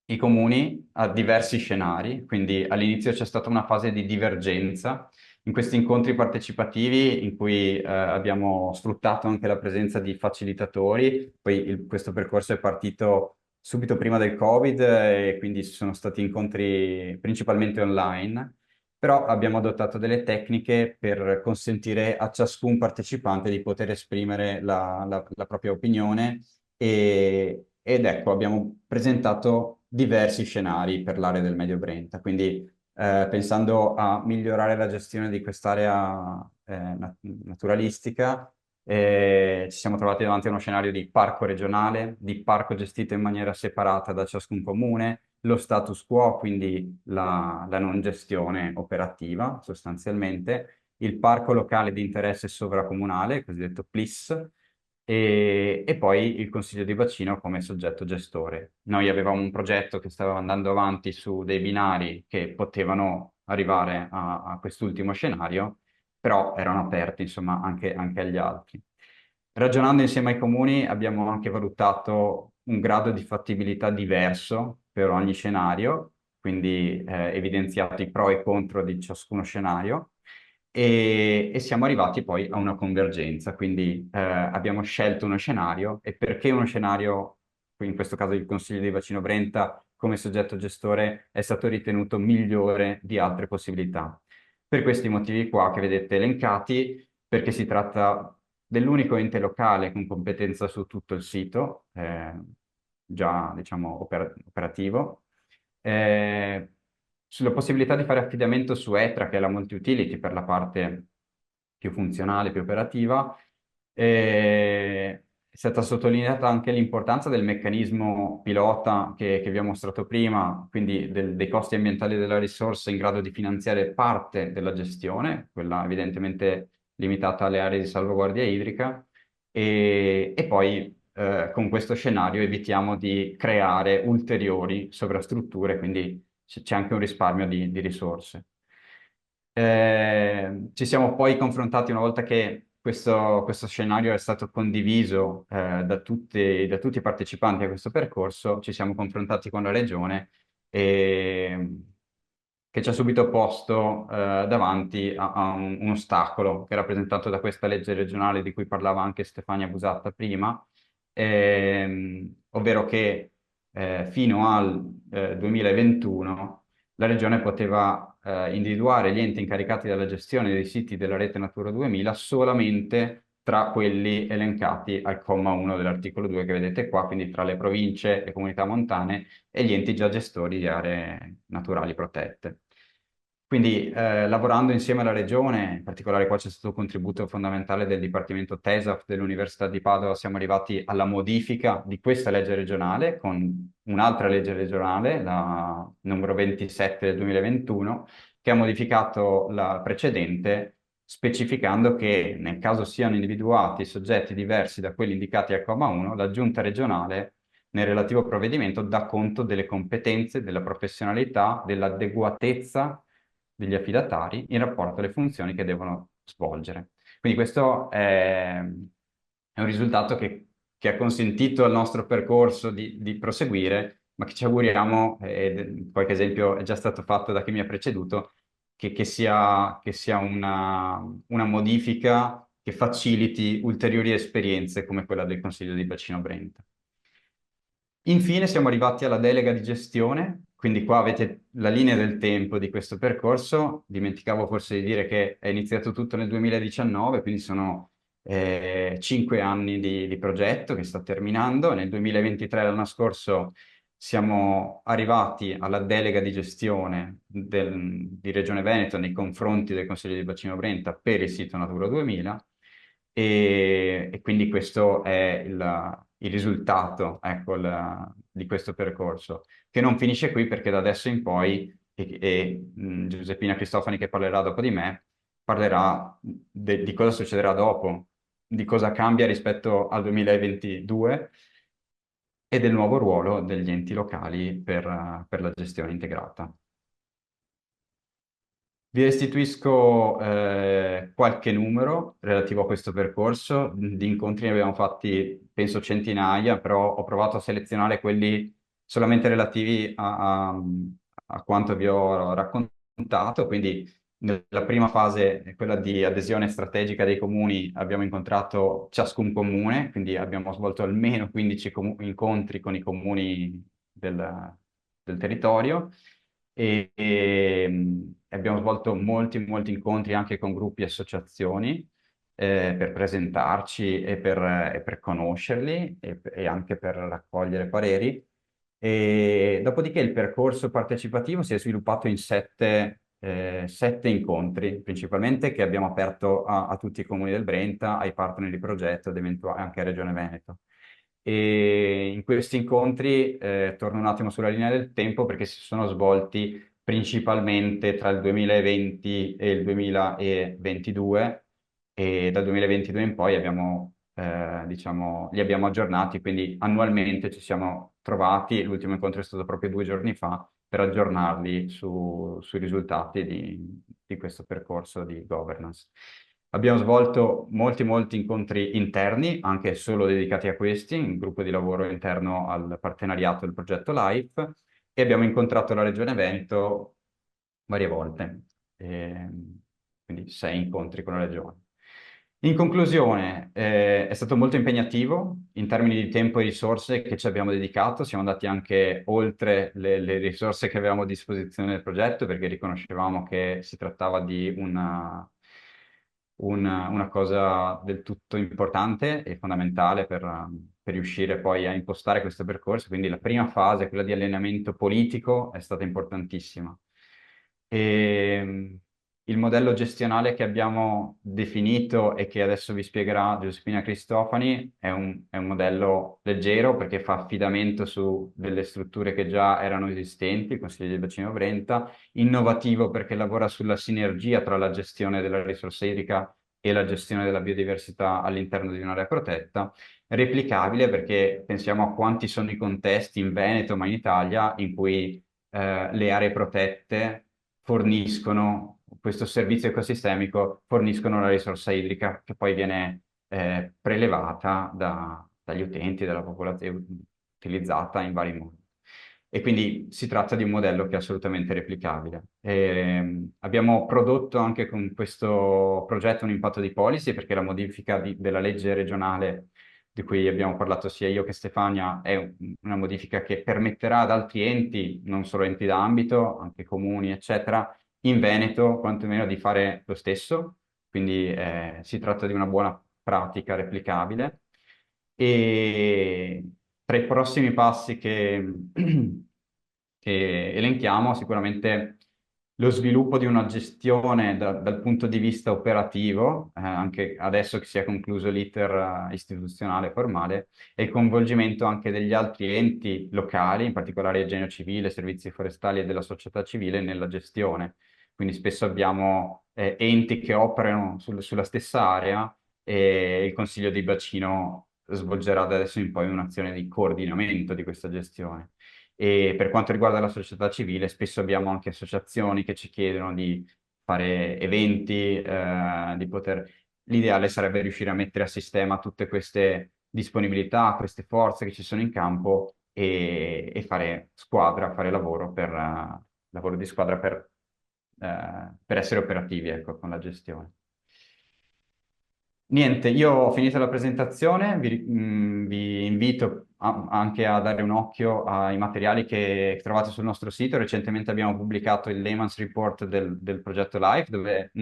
i comuni a diversi scenari, quindi all'inizio c'è stata una fase di divergenza in questi incontri partecipativi in cui abbiamo sfruttato anche la presenza di facilitatori, poi questo percorso è partito subito prima del Covid e quindi sono stati incontri principalmente online, però abbiamo adottato delle tecniche per consentire a ciascun partecipante di poter esprimere la propria opinione ed ecco, abbiamo presentato diversi scenari per l'area del Medio Brenta, quindi pensando a migliorare la gestione di quest'area naturalistica, ci siamo trovati davanti a uno scenario di parco regionale, di parco gestito in maniera separata da ciascun comune, lo status quo, quindi la non gestione operativa sostanzialmente, il parco locale di interesse sovracomunale, il cosiddetto PLIS, e poi il Consiglio di bacino come soggetto gestore. Noi avevamo un progetto che stava andando avanti su dei binari che potevano arrivare a quest'ultimo scenario, però erano aperti, insomma, anche agli altri. Ragionando insieme ai comuni abbiamo anche valutato un grado di fattibilità diverso per ogni scenario, quindi evidenziato i pro e i contro di ciascuno scenario e siamo arrivati poi a una convergenza, quindi abbiamo scelto uno scenario e perché uno scenario, qui in questo caso il Consiglio di Bacino Brenta come soggetto gestore, è stato ritenuto migliore di altre possibilità. Per questi motivi qua che vedete elencati, perché si tratta dell'unico ente locale con competenza su tutto il sito, già diciamo operativo, eh, sulla possibilità di fare affidamento su ETRA, che è la multi-utility per la parte più funzionale, più operativa. È stata sottolineata anche l'importanza del meccanismo pilota che vi ho mostrato prima, quindi dei costi ambientali della risorsa in grado di finanziare parte della gestione, quella evidentemente limitata alle aree di salvaguardia idrica, e poi con questo scenario evitiamo di creare ulteriori sovrastrutture, quindi c'è anche un risparmio di risorse. Ci siamo poi confrontati una volta che questo scenario è stato condiviso da tutti i partecipanti a questo percorso, ci siamo confrontati con la regione e, che ci ha subito posto davanti a un ostacolo che è rappresentato da questa legge regionale di cui parlava anche Stefania Busatta prima, ovvero che fino al 2021 la regione poteva individuare gli enti incaricati della gestione dei siti della rete Natura 2000 solamente tra quelli elencati al comma 1 dell'articolo 2 che vedete qua, quindi tra le province, le comunità montane e gli enti già gestori di aree naturali protette. Quindi lavorando insieme alla Regione, in particolare qua c'è stato un contributo fondamentale del Dipartimento TESAF dell'Università di Padova, siamo arrivati alla modifica di questa legge regionale con un'altra legge regionale, la numero 27 del 2021, che ha modificato la precedente specificando che nel caso siano individuati soggetti diversi da quelli indicati al comma 1, la Giunta regionale nel relativo provvedimento dà conto delle competenze, della professionalità, dell'adeguatezza degli affidatari in rapporto alle funzioni che devono svolgere. Quindi questo è un risultato che ha consentito al nostro percorso di proseguire, ma che ci auguriamo, ed qualche esempio è già stato fatto da chi mi ha preceduto, che sia una modifica che faciliti ulteriori esperienze come quella del Consiglio di Bacino Brenta. Infine siamo arrivati alla delega di gestione, quindi qua avete la linea del tempo di questo percorso. Dimenticavo forse di dire che è iniziato tutto nel 2019, quindi sono 5 anni di progetto che sta terminando. Nel 2023, l'anno scorso, siamo arrivati alla delega di gestione di Regione Veneto nei confronti del Consiglio di Bacino Brenta per il sito Natura 2000 e quindi questo è il risultato, ecco, di questo percorso, che non finisce qui perché da adesso in poi, Giuseppina Cristofani che parlerà dopo di me, parlerà di cosa succederà dopo, di cosa cambia rispetto al 2022 e del nuovo ruolo degli enti locali per la gestione integrata. Vi restituisco qualche numero relativo a questo percorso. Di incontri ne abbiamo fatti, penso, centinaia, però ho provato a selezionare quelli solamente relativi a quanto vi ho raccontato. Quindi nella prima fase, quella di adesione strategica dei comuni, abbiamo incontrato ciascun comune, quindi abbiamo svolto almeno 15 incontri con i comuni del territorio e abbiamo svolto molti incontri anche con gruppi e associazioni per presentarci e per conoscerli e anche per raccogliere pareri. E dopodiché il percorso partecipativo si è sviluppato in sette incontri, principalmente che abbiamo aperto a tutti i comuni del Brenta, ai partner di progetto ed anche a Regione Veneto. E in questi incontri, torno un attimo sulla linea del tempo perché si sono svolti principalmente tra il 2020 e il 2022 e dal 2022 in poi diciamo, li abbiamo aggiornati, quindi annualmente ci siamo trovati, l'ultimo incontro è stato proprio 2 giorni fa, per aggiornarli sui risultati di questo percorso di governance. Abbiamo svolto molti incontri interni, anche solo dedicati a questi, un gruppo di lavoro interno al partenariato del progetto LIFE, e abbiamo incontrato la Regione Veneto varie volte. quindi 6 incontri con la Regione. In conclusione, è stato molto impegnativo in termini di tempo e risorse che ci abbiamo dedicato. Siamo andati anche oltre le risorse che avevamo a disposizione del progetto perché riconoscevamo che si trattava di una cosa del tutto importante e fondamentale per riuscire poi a impostare questo percorso. Quindi la prima fase, quella di allineamento politico, è stata importantissima. E il modello gestionale che abbiamo definito e che adesso vi spiegherà Giuseppina Cristofani è un modello leggero perché fa affidamento su delle strutture che già erano esistenti, il Consiglio di Bacino Brenta, innovativo perché lavora sulla sinergia tra la gestione della risorsa idrica e la gestione della biodiversità all'interno di un'area protetta, replicabile perché pensiamo a quanti sono i contesti in Veneto, ma in Italia, in cui le aree protette forniscono questo servizio ecosistemico, forniscono la risorsa idrica che poi viene prelevata dagli utenti, dalla popolazione, utilizzata in vari modi. E quindi si tratta di un modello che è assolutamente replicabile. Abbiamo prodotto anche con questo progetto un impatto di policy perché la modifica della legge regionale di cui abbiamo parlato sia io che Stefania è una modifica che permetterà ad altri enti, non solo enti d'ambito, anche comuni, eccetera, in Veneto quantomeno di fare lo stesso. Quindi si tratta di una buona pratica replicabile. E tra i prossimi passi che elenchiamo, sicuramente lo sviluppo di una gestione dal punto di vista operativo, anche adesso che si è concluso l'iter istituzionale formale, e il coinvolgimento anche degli altri enti locali, in particolare il Genio Civile, servizi forestali e della società civile nella gestione. Quindi spesso abbiamo enti che operano sulla stessa area e il Consiglio di bacino svolgerà da adesso in poi un'azione di coordinamento di questa gestione. E per quanto riguarda la società civile, spesso abbiamo anche associazioni che ci chiedono di fare eventi, di poter... L'ideale sarebbe riuscire a mettere a sistema tutte queste disponibilità, queste forze che ci sono in campo e fare squadra, fare lavoro di squadra per essere operativi, ecco, con la gestione. Niente, io ho finito la presentazione, vi invito anche a dare un occhio ai materiali che trovate sul nostro sito. Recentemente abbiamo pubblicato il Layman's Report del progetto LIFE, dove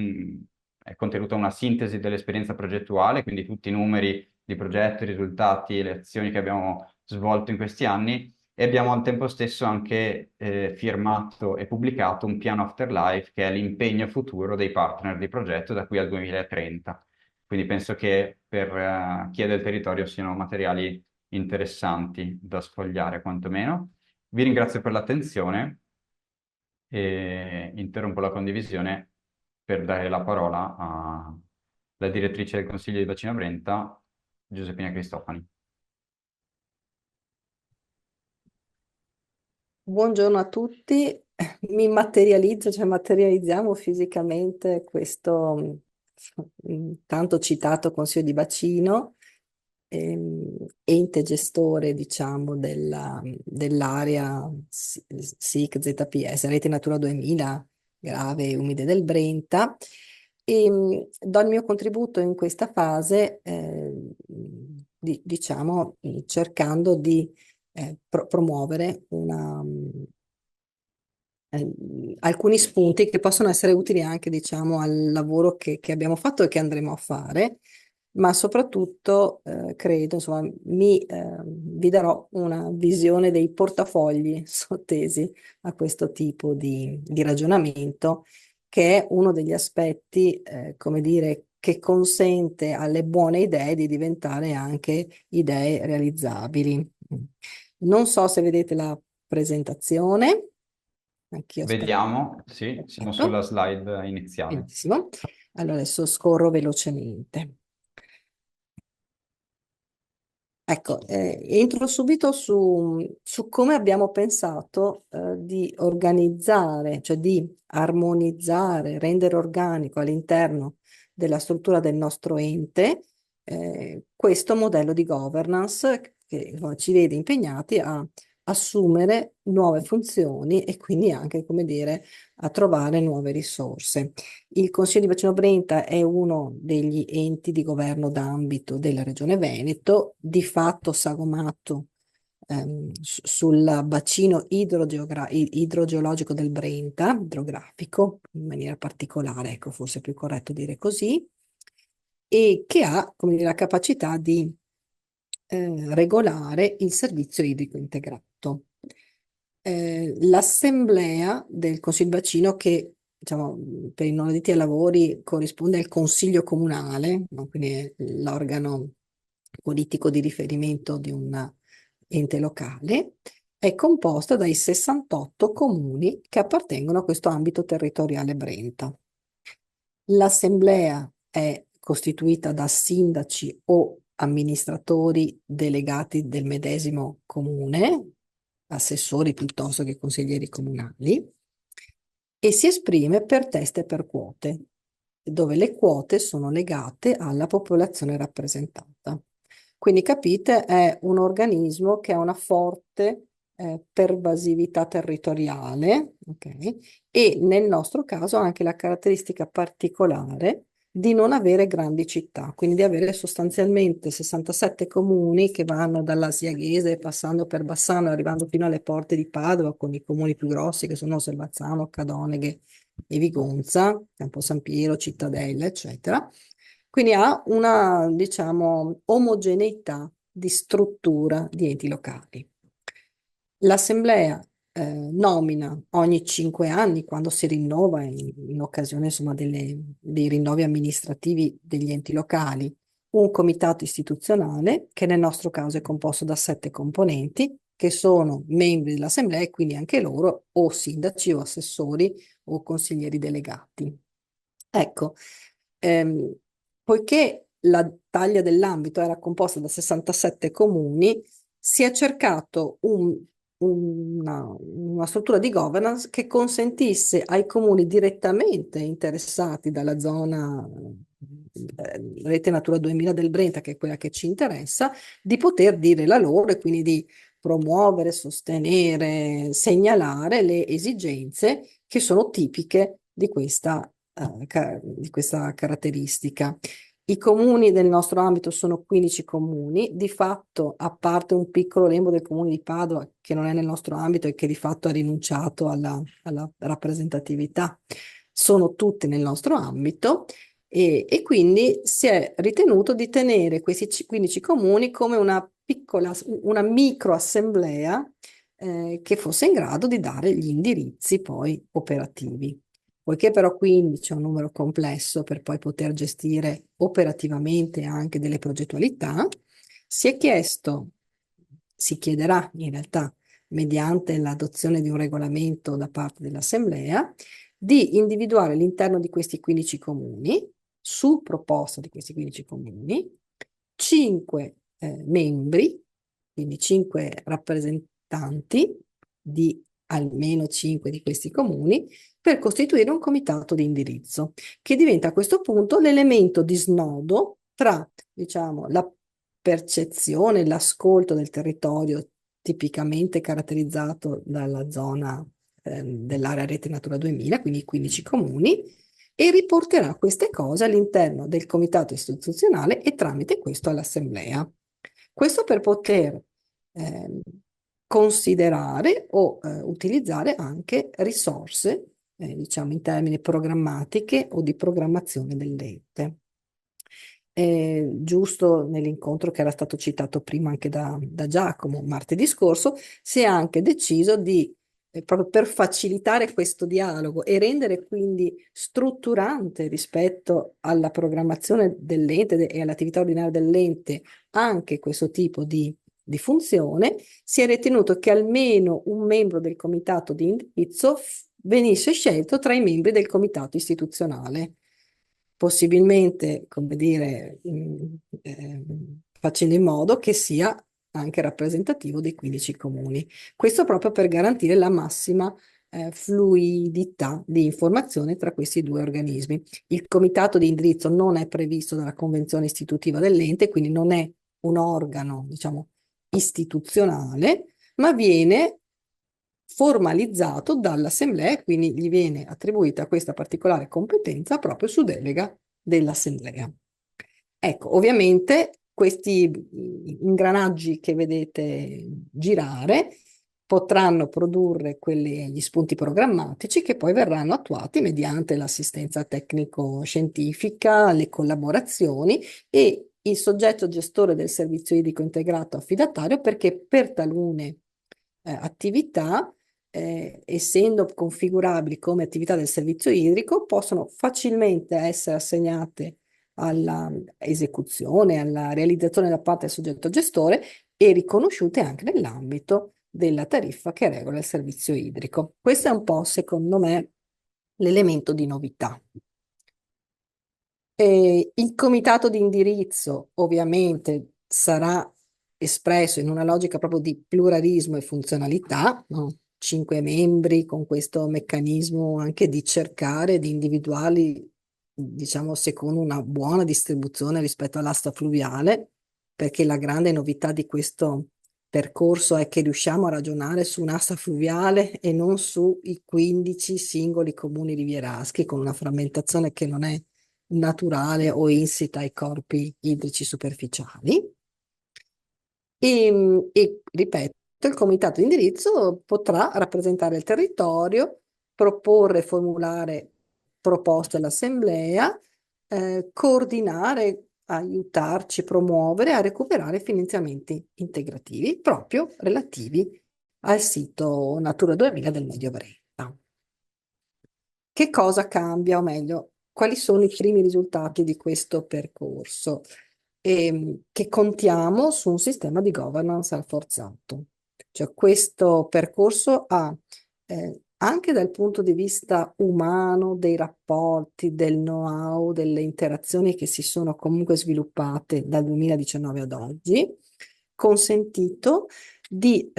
è contenuta una sintesi dell'esperienza progettuale, quindi tutti i numeri di progetto, i risultati e le azioni che abbiamo svolto in questi anni. E abbiamo al tempo stesso anche firmato e pubblicato un piano Afterlife, che è l'impegno futuro dei partner di progetto da qui al 2030. Quindi penso che per chi è del territorio siano materiali interessanti da sfogliare quantomeno. Vi ringrazio per l'attenzione e interrompo la condivisione per dare la parola alla direttrice del Consiglio di Bacino Brenta, Giuseppina Cristofani. Buongiorno a tutti, mi materializzo, cioè materializziamo fisicamente questo tanto citato Consiglio di Bacino, ente gestore, diciamo, dell'area SIC ZPS, Rete Natura 2000, Grave e Umide del Brenta, e do il mio contributo in questa fase, diciamo, cercando di promuovere alcuni spunti che possono essere utili anche, diciamo, al lavoro che abbiamo fatto e che andremo a fare, ma soprattutto credo, insomma, vi darò una visione dei portafogli sottesi a questo tipo di ragionamento, che è uno degli aspetti, come dire, che consente alle buone idee di diventare anche idee realizzabili. Non so se vedete la presentazione. Anch'io aspetto. Vediamo, sì, siamo Perfetto. sulla slide iniziale. Benissimo. Allora adesso scorro velocemente. Ecco, entro subito su come abbiamo pensato di organizzare, cioè di armonizzare, rendere organico all'interno della struttura del nostro ente questo modello di governance che insomma, ci vede impegnati a assumere nuove funzioni e quindi anche, come dire, a trovare nuove risorse. Il Consiglio di Bacino Brenta è uno degli enti di governo d'ambito della Regione Veneto, di fatto sagomato sul bacino idrogeologico del Brenta, idrografico in maniera particolare, ecco, forse è più corretto dire così, e che ha, come dire, la capacità di regolare il servizio idrico integrato. L'assemblea del Consiglio di Bacino, che diciamo, per i non addetti ai lavori corrisponde al Consiglio Comunale, no? Quindi è l'organo politico di riferimento di un ente locale, è composta dai 68 comuni che appartengono a questo ambito territoriale Brenta. L'assemblea è costituita da sindaci o amministratori delegati del medesimo comune, assessori piuttosto che consiglieri comunali, e si esprime per teste e per quote, dove le quote sono legate alla popolazione rappresentata. Quindi capite, è un organismo che ha una forte pervasività territoriale, ok? E nel nostro caso ha anche la caratteristica particolare di non avere grandi città, quindi di avere sostanzialmente 67 comuni che vanno dalla Siaghese passando per Bassano, arrivando fino alle porte di Padova, con i comuni più grossi che sono Selvazzano, Cadoneghe e Vigonza, Campo San Piero, Cittadella, eccetera. Quindi ha una, diciamo, omogeneità di struttura di enti locali. L'assemblea nomina ogni 5 anni, quando si rinnova in occasione insomma, dei rinnovi amministrativi degli enti locali, un comitato istituzionale che nel nostro caso è composto da 7 componenti che sono membri dell'assemblea e quindi anche loro o sindaci o assessori o consiglieri delegati. Ecco, ehm, poiché la taglia dell'ambito era composta da 67 comuni, si è cercato una struttura di governance che consentisse ai comuni direttamente interessati dalla zona Rete Natura 2000 del Brenta, che è quella che ci interessa, di poter dire la loro e quindi di promuovere, sostenere, segnalare le esigenze che sono tipiche di questa caratteristica. I comuni del nostro ambito sono 15 comuni, di fatto, a parte un piccolo lembo del comune di Padova, che non è nel nostro ambito e che di fatto ha rinunciato alla rappresentatività, sono tutti nel nostro ambito e quindi si è ritenuto di tenere questi 15 comuni come una piccola, una microassemblea che fosse in grado di dare gli indirizzi poi operativi. Poiché però 15 è un numero complesso per poi poter gestire operativamente anche delle progettualità, si è chiesto, si chiederà in realtà, mediante l'adozione di un regolamento da parte dell'Assemblea, di individuare all'interno di questi 15 comuni, su proposta di questi 15 comuni, 5 membri, quindi 5 rappresentanti di almeno 5 di questi comuni, per costituire un comitato di indirizzo, che diventa a questo punto l'elemento di snodo tra, diciamo, la percezione, l'ascolto del territorio tipicamente caratterizzato dalla zona dell'area Rete Natura 2000, quindi i 15 comuni, e riporterà queste cose all'interno del comitato istituzionale e tramite questo all'assemblea. Questo per poter ehm, considerare o utilizzare anche risorse, diciamo in termini programmatiche o di programmazione dell'ente. Giusto nell'incontro che era stato citato prima anche da Giacomo, martedì scorso, si è anche deciso di, proprio per facilitare questo dialogo e rendere quindi strutturante rispetto alla programmazione dell'ente e all'attività ordinaria dell'ente anche questo tipo di funzione, si è ritenuto che almeno un membro del comitato di indirizzo venisse scelto tra i membri del comitato istituzionale, possibilmente, come dire, facendo in modo che sia anche rappresentativo dei 15 comuni. Questo proprio per garantire la massima fluidità di informazione tra questi due organismi. Il comitato di indirizzo non è previsto dalla convenzione istitutiva dell'ente, quindi non è un organo, diciamo, istituzionale, ma viene formalizzato dall'assemblea e quindi gli viene attribuita questa particolare competenza proprio su delega dell'assemblea. Ecco, ovviamente questi ingranaggi che vedete girare potranno produrre gli spunti programmatici che poi verranno attuati mediante l'assistenza tecnico-scientifica, le collaborazioni e il soggetto gestore del servizio idrico integrato affidatario, perché per talune attività, essendo configurabili come attività del servizio idrico, possono facilmente essere assegnate alla esecuzione, alla realizzazione da parte del soggetto gestore e riconosciute anche nell'ambito della tariffa che regola il servizio idrico. Questo è un po', secondo me, l'elemento di novità. Il comitato di indirizzo ovviamente sarà espresso in una logica proprio di pluralismo e funzionalità, no? 5 membri con questo meccanismo anche di cercare di individuarli, diciamo, secondo una buona distribuzione rispetto all'asta fluviale, perché la grande novità di questo percorso è che riusciamo a ragionare su un'asta fluviale e non sui 15 singoli comuni rivieraschi, con una frammentazione che non è naturale o insita ai corpi idrici superficiali. Ripeto, il comitato di indirizzo potrà rappresentare il territorio, proporre e formulare proposte all'assemblea, coordinare, aiutarci, promuovere a recuperare finanziamenti integrativi proprio relativi al sito Natura 2000 del Medio Brenta. Che cosa cambia, o meglio, quali sono i primi risultati di questo percorso? Che contiamo su un sistema di governance rafforzato. Cioè questo percorso ha, anche dal punto di vista umano, dei rapporti, del know-how, delle interazioni che si sono comunque sviluppate dal 2019 ad oggi, consentito di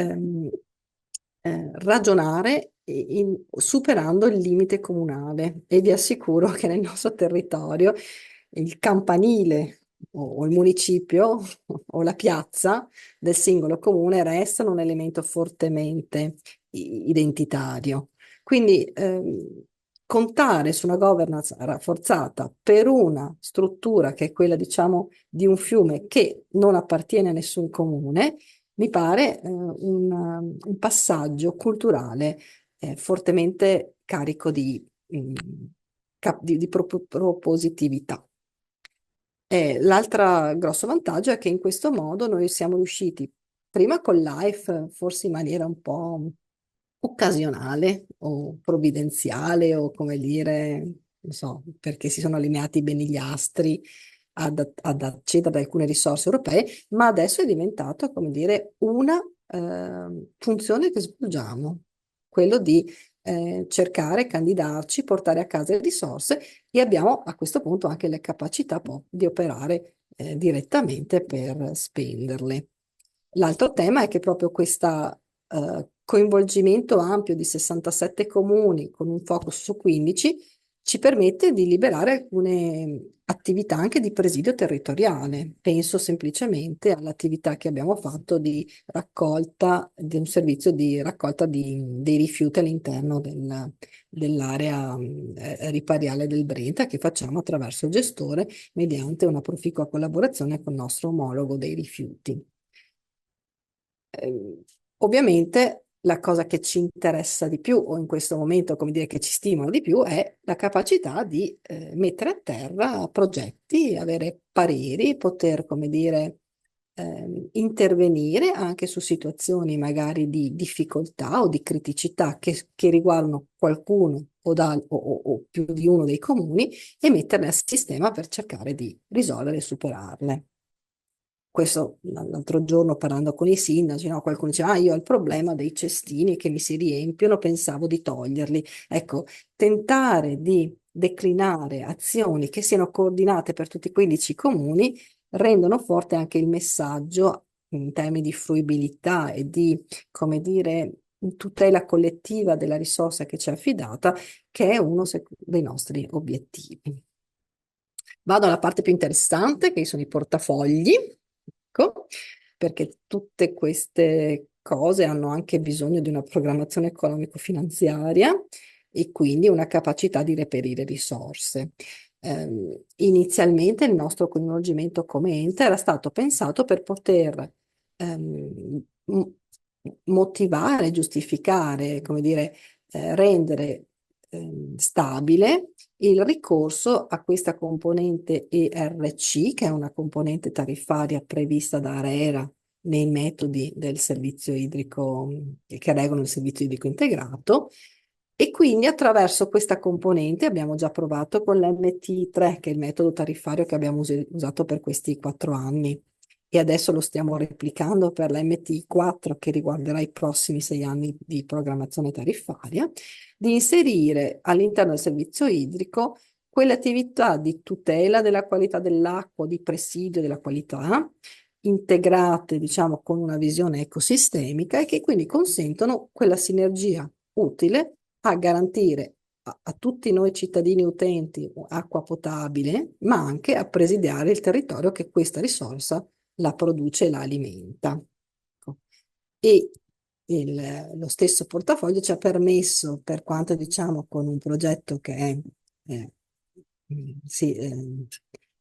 ragionare superando il limite comunale, e vi assicuro che nel nostro territorio il campanile o il municipio o la piazza del singolo comune restano un elemento fortemente identitario. Quindi contare su una governance rafforzata per una struttura che è quella, diciamo, di un fiume che non appartiene a nessun comune, mi pare un passaggio culturale fortemente carico di propositività. L'altro grosso vantaggio è che in questo modo noi siamo riusciti, prima con Life, forse in maniera un po' occasionale o provvidenziale o come dire, non so, perché si sono allineati bene gli astri ad accedere ad alcune risorse europee, ma adesso è diventato, come dire, una funzione che svolgiamo, quello di cercare, candidarci, portare a casa le risorse e abbiamo a questo punto anche le capacità di operare direttamente per spenderle. L'altro tema è che proprio questo coinvolgimento ampio di 67 comuni con un focus su 15 ci permette di liberare alcune attività anche di presidio territoriale. Penso semplicemente all'attività che abbiamo fatto di raccolta, di un servizio di raccolta dei rifiuti all'interno dell'area ripariale del Brenta, che facciamo attraverso il gestore mediante una proficua collaborazione con il nostro omologo dei rifiuti. Ovviamente la cosa che ci interessa di più, o in questo momento, come dire, che ci stimola di più, è la capacità di mettere a terra progetti, avere pareri, poter, come dire, intervenire anche su situazioni magari di difficoltà o di criticità che riguardano qualcuno o più di uno dei comuni e metterle a sistema per cercare di risolvere e superarle. Questo l'altro giorno parlando con i sindaci, no, qualcuno diceva, io ho il problema dei cestini che mi si riempiono, pensavo di toglierli. Ecco, tentare di declinare azioni che siano coordinate per tutti i 15 comuni rendono forte anche il messaggio in termini di fruibilità e di, come dire, tutela collettiva della risorsa che ci è affidata, che è uno dei nostri obiettivi. Vado alla parte più interessante, che sono i portafogli. Ecco, perché tutte queste cose hanno anche bisogno di una programmazione economico-finanziaria e quindi una capacità di reperire risorse. Inizialmente il nostro coinvolgimento come ente era stato pensato per poter m- motivare, giustificare, come dire, rendere stabile il ricorso a questa componente ERC, che è una componente tariffaria prevista da ARERA nei metodi del servizio idrico che regolano il servizio idrico integrato. E quindi attraverso questa componente abbiamo già provato con l'MT3, che è il metodo tariffario che abbiamo usato per questi 4 anni, e adesso lo stiamo replicando per la MT4, che riguarderà i prossimi 6 anni di programmazione tariffaria, di inserire all'interno del servizio idrico quelle attività di tutela della qualità dell'acqua, di presidio della qualità, integrate, diciamo, con una visione ecosistemica e che quindi consentono quella sinergia utile a garantire a tutti noi cittadini utenti acqua potabile, ma anche a presidiare il territorio che questa risorsa la produce e la alimenta. Ecco. E lo stesso portafoglio ci ha permesso, per quanto diciamo con un progetto che è eh, sì,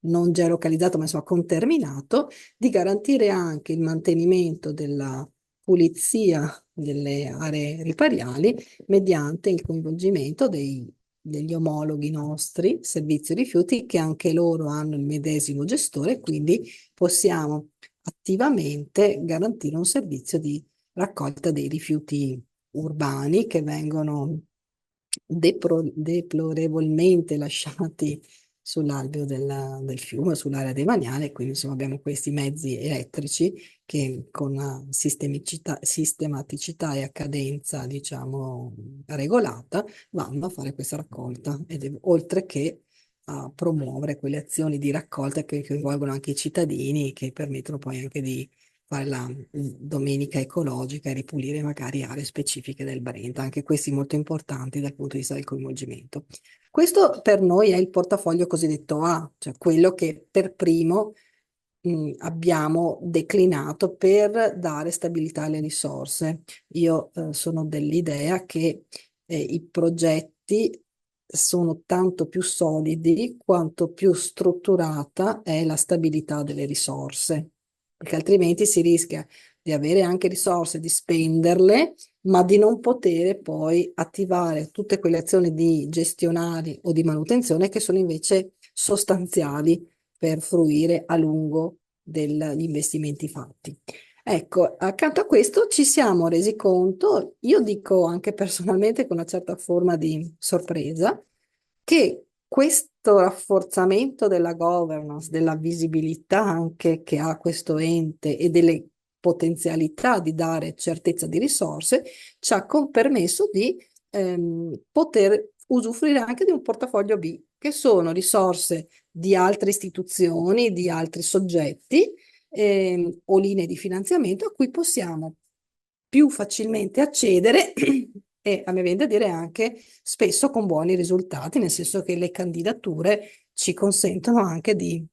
non geolocalizzato, ma insomma conterminato, di garantire anche il mantenimento della pulizia delle aree ripariali mediante il coinvolgimento degli omologhi nostri, servizi rifiuti, che anche loro hanno il medesimo gestore, quindi possiamo attivamente garantire un servizio di raccolta dei rifiuti urbani che vengono deplorevolmente lasciati sull'alveo del fiume, sull'area demaniale, quindi insomma abbiamo questi mezzi elettrici che con una sistematicità e a cadenza, diciamo, regolata, vanno a fare questa raccolta, oltre che a promuovere quelle azioni di raccolta che coinvolgono anche i cittadini, che permettono poi anche di fare la domenica ecologica e ripulire magari aree specifiche del Brenta, anche questi molto importanti dal punto di vista del coinvolgimento. Questo per noi è il portafoglio cosiddetto A, cioè quello che per primo abbiamo declinato per dare stabilità alle risorse. Io sono dell'idea che i progetti sono tanto più solidi quanto più strutturata è la stabilità delle risorse, perché altrimenti si rischia di avere anche risorse, di spenderle, ma di non poter poi attivare tutte quelle azioni di gestionali o di manutenzione che sono invece sostanziali per fruire a lungo degli investimenti fatti. Ecco, accanto a questo ci siamo resi conto, io dico anche personalmente con una certa forma di sorpresa, che questo rafforzamento della governance, della visibilità anche che ha questo ente e delle potenzialità di dare certezza di risorse, ci ha permesso di poter usufruire anche di un portafoglio B, che sono risorse di altre istituzioni, di altri soggetti o linee di finanziamento a cui possiamo più facilmente accedere e a me viene da dire anche spesso con buoni risultati, nel senso che le candidature ci consentono anche di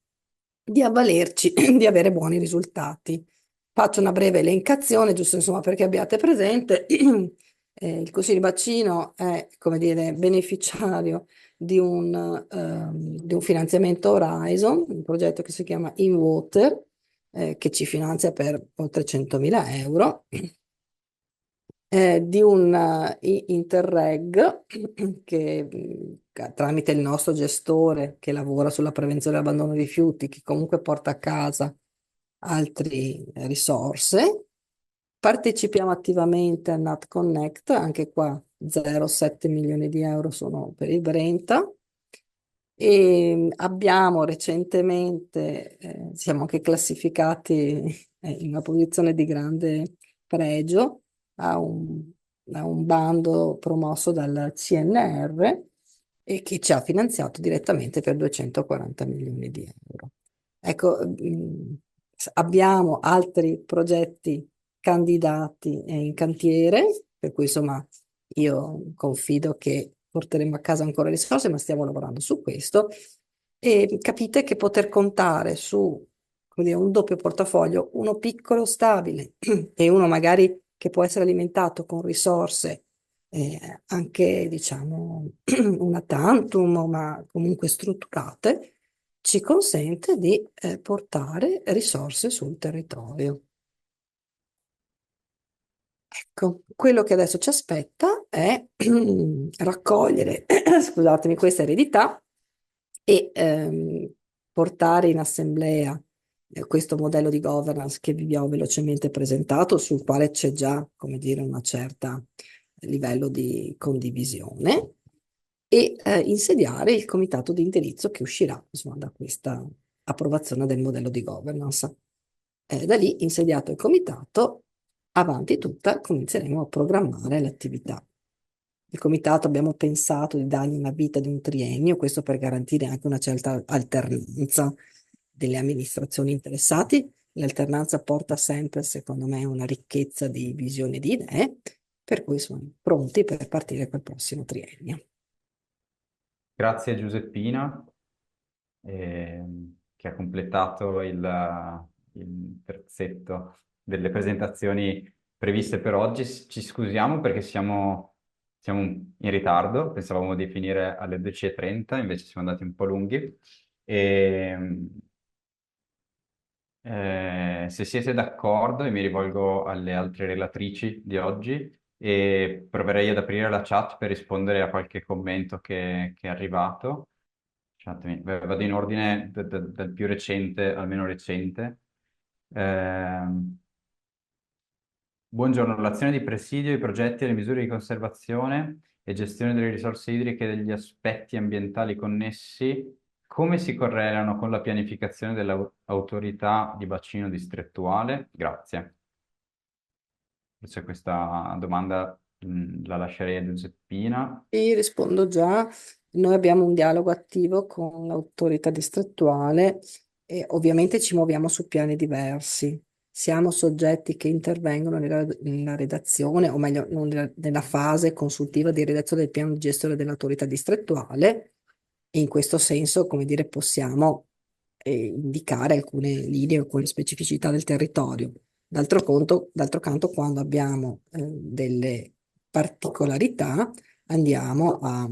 avvalerci di avere buoni risultati. Faccio una breve elencazione, giusto insomma perché abbiate presente. Il Consiglio di Bacino è, come dire, beneficiario di un finanziamento Horizon, un progetto che si chiama InWater, che ci finanzia per oltre 100.000 euro, di un Interreg che tramite il nostro gestore che lavora sulla prevenzione dell'abbandono dei rifiuti, che comunque porta a casa altre risorse. Partecipiamo attivamente a Nat Connect, anche qua 0,7 milioni di euro sono per il Brenta. E abbiamo recentemente, siamo anche classificati in una posizione di grande pregio a un bando promosso dal CNR e che ci ha finanziato direttamente per 240 milioni di euro. Ecco, abbiamo altri progetti candidati in cantiere, per cui insomma io confido che porteremo a casa ancora risorse, ma stiamo lavorando su questo. E capite che poter contare su, come dire, un doppio portafoglio, uno piccolo, stabile e uno magari che può essere alimentato con risorse anche, diciamo, una tantum, ma comunque strutturate, ci consente di portare risorse sul territorio. Ecco, quello che adesso ci aspetta è raccogliere, scusatemi, questa eredità e portare in assemblea questo modello di governance che vi ho velocemente presentato, sul quale c'è già, come dire, una certa livello di condivisione e insediare il comitato di indirizzo che uscirà, insomma, da questa approvazione del modello di governance. Da lì, insediato il comitato, avanti tutta, cominceremo a programmare l'attività. Il comitato abbiamo pensato di dargli una vita di un triennio, questo per garantire anche una certa alternanza delle amministrazioni interessate. L'alternanza porta sempre, secondo me, una ricchezza di visioni e di idee, per cui sono pronti per partire col prossimo triennio. Grazie Giuseppina, che ha completato il terzetto delle presentazioni previste per oggi. Ci scusiamo perché siamo in ritardo, pensavamo di finire alle 12:30, invece siamo andati un po' lunghi. E, se siete d'accordo, e mi rivolgo alle altre relatrici di oggi, e proverei ad aprire la chat per rispondere a qualche commento che è arrivato. Lasciatemi, vado in ordine dal più recente al meno recente. Ehm, Buongiorno, l'azione di presidio, i progetti e le misure di conservazione e gestione delle risorse idriche e degli aspetti ambientali connessi, come si correlano con la pianificazione dell'autorità di bacino distrettuale? Grazie. Forse questa domanda la lascerei a Giuseppina. Io rispondo già, noi abbiamo un dialogo attivo con l'autorità distrettuale e ovviamente ci muoviamo su piani diversi. Siamo soggetti che intervengono nella redazione, o meglio, non nella fase consultiva di redazione del piano di gestione dell'autorità distrettuale e in questo senso, come dire, possiamo indicare alcune linee, alcune specificità del territorio. D'altro canto, quando abbiamo delle particolarità, andiamo a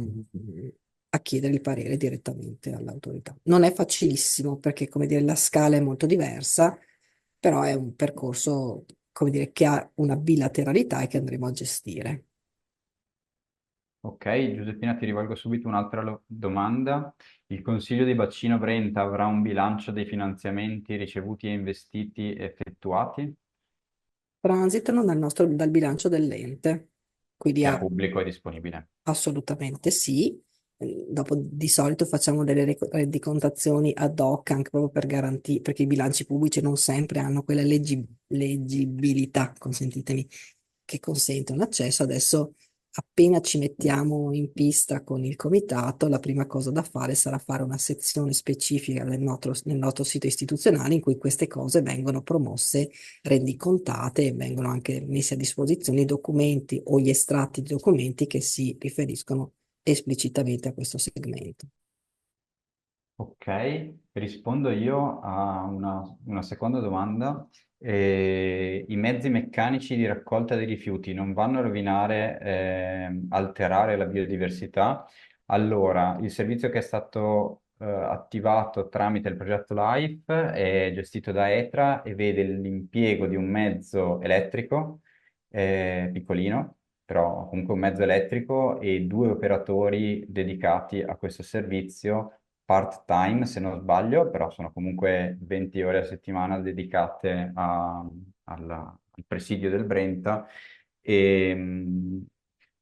chiedere il parere direttamente all'autorità. Non è facilissimo perché, come dire, la scala è molto diversa, però è un percorso, come dire, che ha una bilateralità e che andremo a gestire. Ok, Giuseppina, ti rivolgo subito un'altra domanda. Il Consiglio di Bacino Brenta avrà un bilancio dei finanziamenti ricevuti e investiti effettuati, Transitano dal bilancio dell'ente, quindi che è pubblico e disponibile? assolutamente sì. Dopo di solito facciamo delle rendicontazioni ad hoc anche proprio per garantire, perché i bilanci pubblici non sempre hanno quella leggibilità, consentitemi, che consentono accesso. Adesso, appena ci mettiamo in pista con il comitato, la prima cosa da fare sarà fare una sezione specifica nel nostro sito istituzionale in cui queste cose vengono promosse, rendicontate e vengono anche messi a disposizione i documenti o gli estratti di documenti che si riferiscono esplicitamente a questo segmento. Ok, rispondo io a una seconda domanda. I mezzi meccanici di raccolta dei rifiuti non vanno a rovinare, alterare la biodiversità? Allora, il servizio che è stato attivato tramite il progetto LIFE è gestito da ETRA e vede l'impiego di un mezzo elettrico, piccolino, però comunque un mezzo elettrico e due operatori dedicati a questo servizio part-time, se non sbaglio, però sono comunque 20 ore a settimana dedicate al presidio del Brenta. E,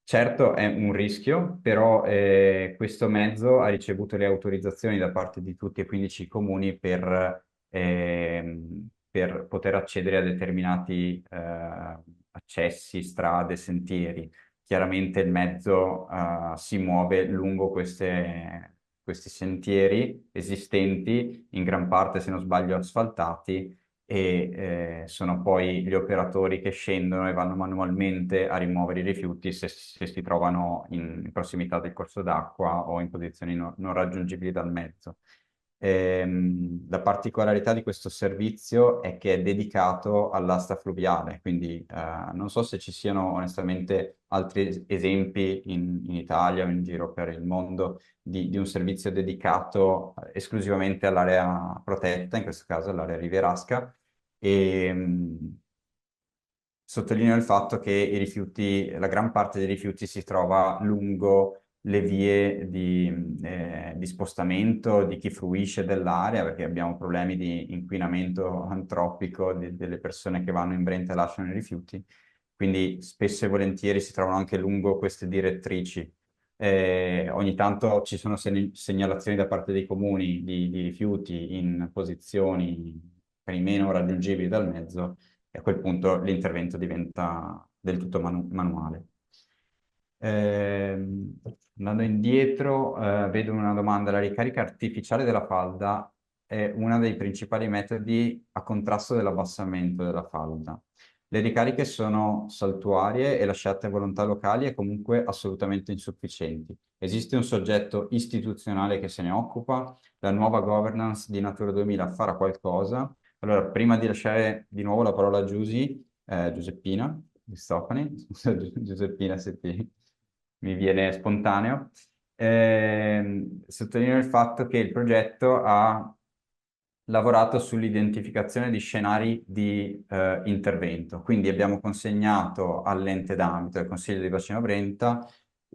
certo è un rischio, però questo mezzo ha ricevuto le autorizzazioni da parte di tutti e 15 i comuni per poter accedere a determinati accessi, strade, sentieri. Chiaramente il mezzo si muove lungo questi sentieri esistenti, in gran parte, se non sbaglio, asfaltati, e sono poi gli operatori che scendono e vanno manualmente a rimuovere i rifiuti se si trovano in prossimità del corso d'acqua o in posizioni non raggiungibili dal mezzo. La particolarità di questo servizio è che è dedicato all'asta fluviale, quindi non so se ci siano onestamente altri esempi in Italia o in giro per il mondo di un servizio dedicato esclusivamente all'area protetta, in questo caso all'area rivierasca, e sottolineo il fatto che i rifiuti, la gran parte dei rifiuti si trova lungo le vie di spostamento di chi fruisce dell'area, perché abbiamo problemi di inquinamento antropico delle persone che vanno in Brenta e lasciano i rifiuti. Quindi spesso e volentieri si trovano anche lungo queste direttrici. Ogni tanto ci sono segnalazioni da parte dei comuni di rifiuti in posizioni per i meno raggiungibili dal mezzo, e a quel punto l'intervento diventa del tutto manuale. Andando indietro, vedo una domanda. La ricarica artificiale della falda è uno dei principali metodi a contrasto dell'abbassamento della falda. Le ricariche sono saltuarie e lasciate a volontà locali e comunque assolutamente insufficienti. Esiste un soggetto istituzionale che se ne occupa? La nuova governance di Natura 2000 farà qualcosa? Allora, prima di lasciare di nuovo la parola a Giuseppina, Cristofani, scusa Giuseppina se mi viene spontaneo, sottolineo il fatto che il progetto ha lavorato sull'identificazione di scenari di intervento. Quindi abbiamo consegnato all'ente d'ambito, al Consiglio di Bacino Brenta,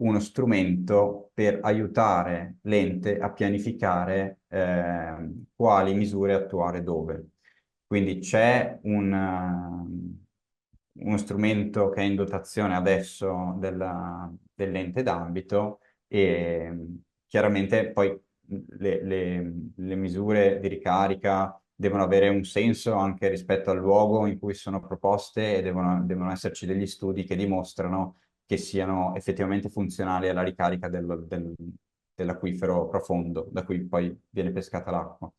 uno strumento per aiutare l'ente a pianificare quali misure attuare dove. Quindi c'è uno strumento che è in dotazione adesso dell'ente d'ambito e chiaramente poi le misure di ricarica devono avere un senso anche rispetto al luogo in cui sono proposte e devono esserci degli studi che dimostrano che siano effettivamente funzionali alla ricarica dell'acquifero profondo da cui poi viene pescata l'acqua.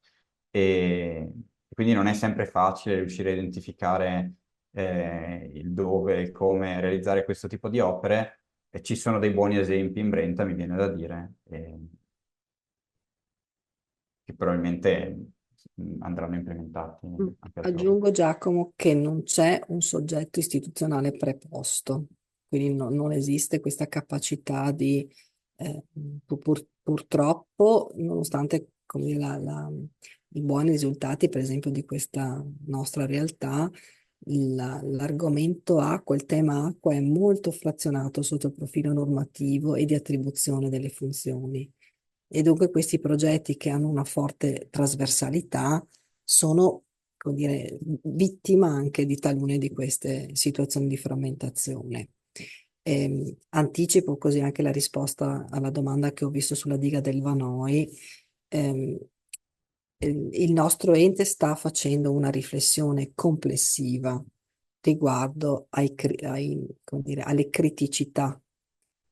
E quindi non è sempre facile riuscire a identificare il dove e il come realizzare questo tipo di opere, e ci sono dei buoni esempi in Brenta, mi viene da dire, che probabilmente andranno implementati anche altrove. Aggiungo, Giacomo, che non c'è un soggetto istituzionale preposto, quindi non esiste questa capacità di, purtroppo, nonostante come dire, i buoni risultati, per esempio, di questa nostra realtà, l'argomento acqua, il tema acqua è molto frazionato sotto il profilo normativo e di attribuzione delle funzioni. E dunque questi progetti che hanno una forte trasversalità sono, come dire, vittima anche di talune di queste situazioni di frammentazione. Anticipo così anche la risposta alla domanda che ho visto sulla diga del Vanoi. Ehm, il nostro ente sta facendo una riflessione complessiva riguardo come dire, alle criticità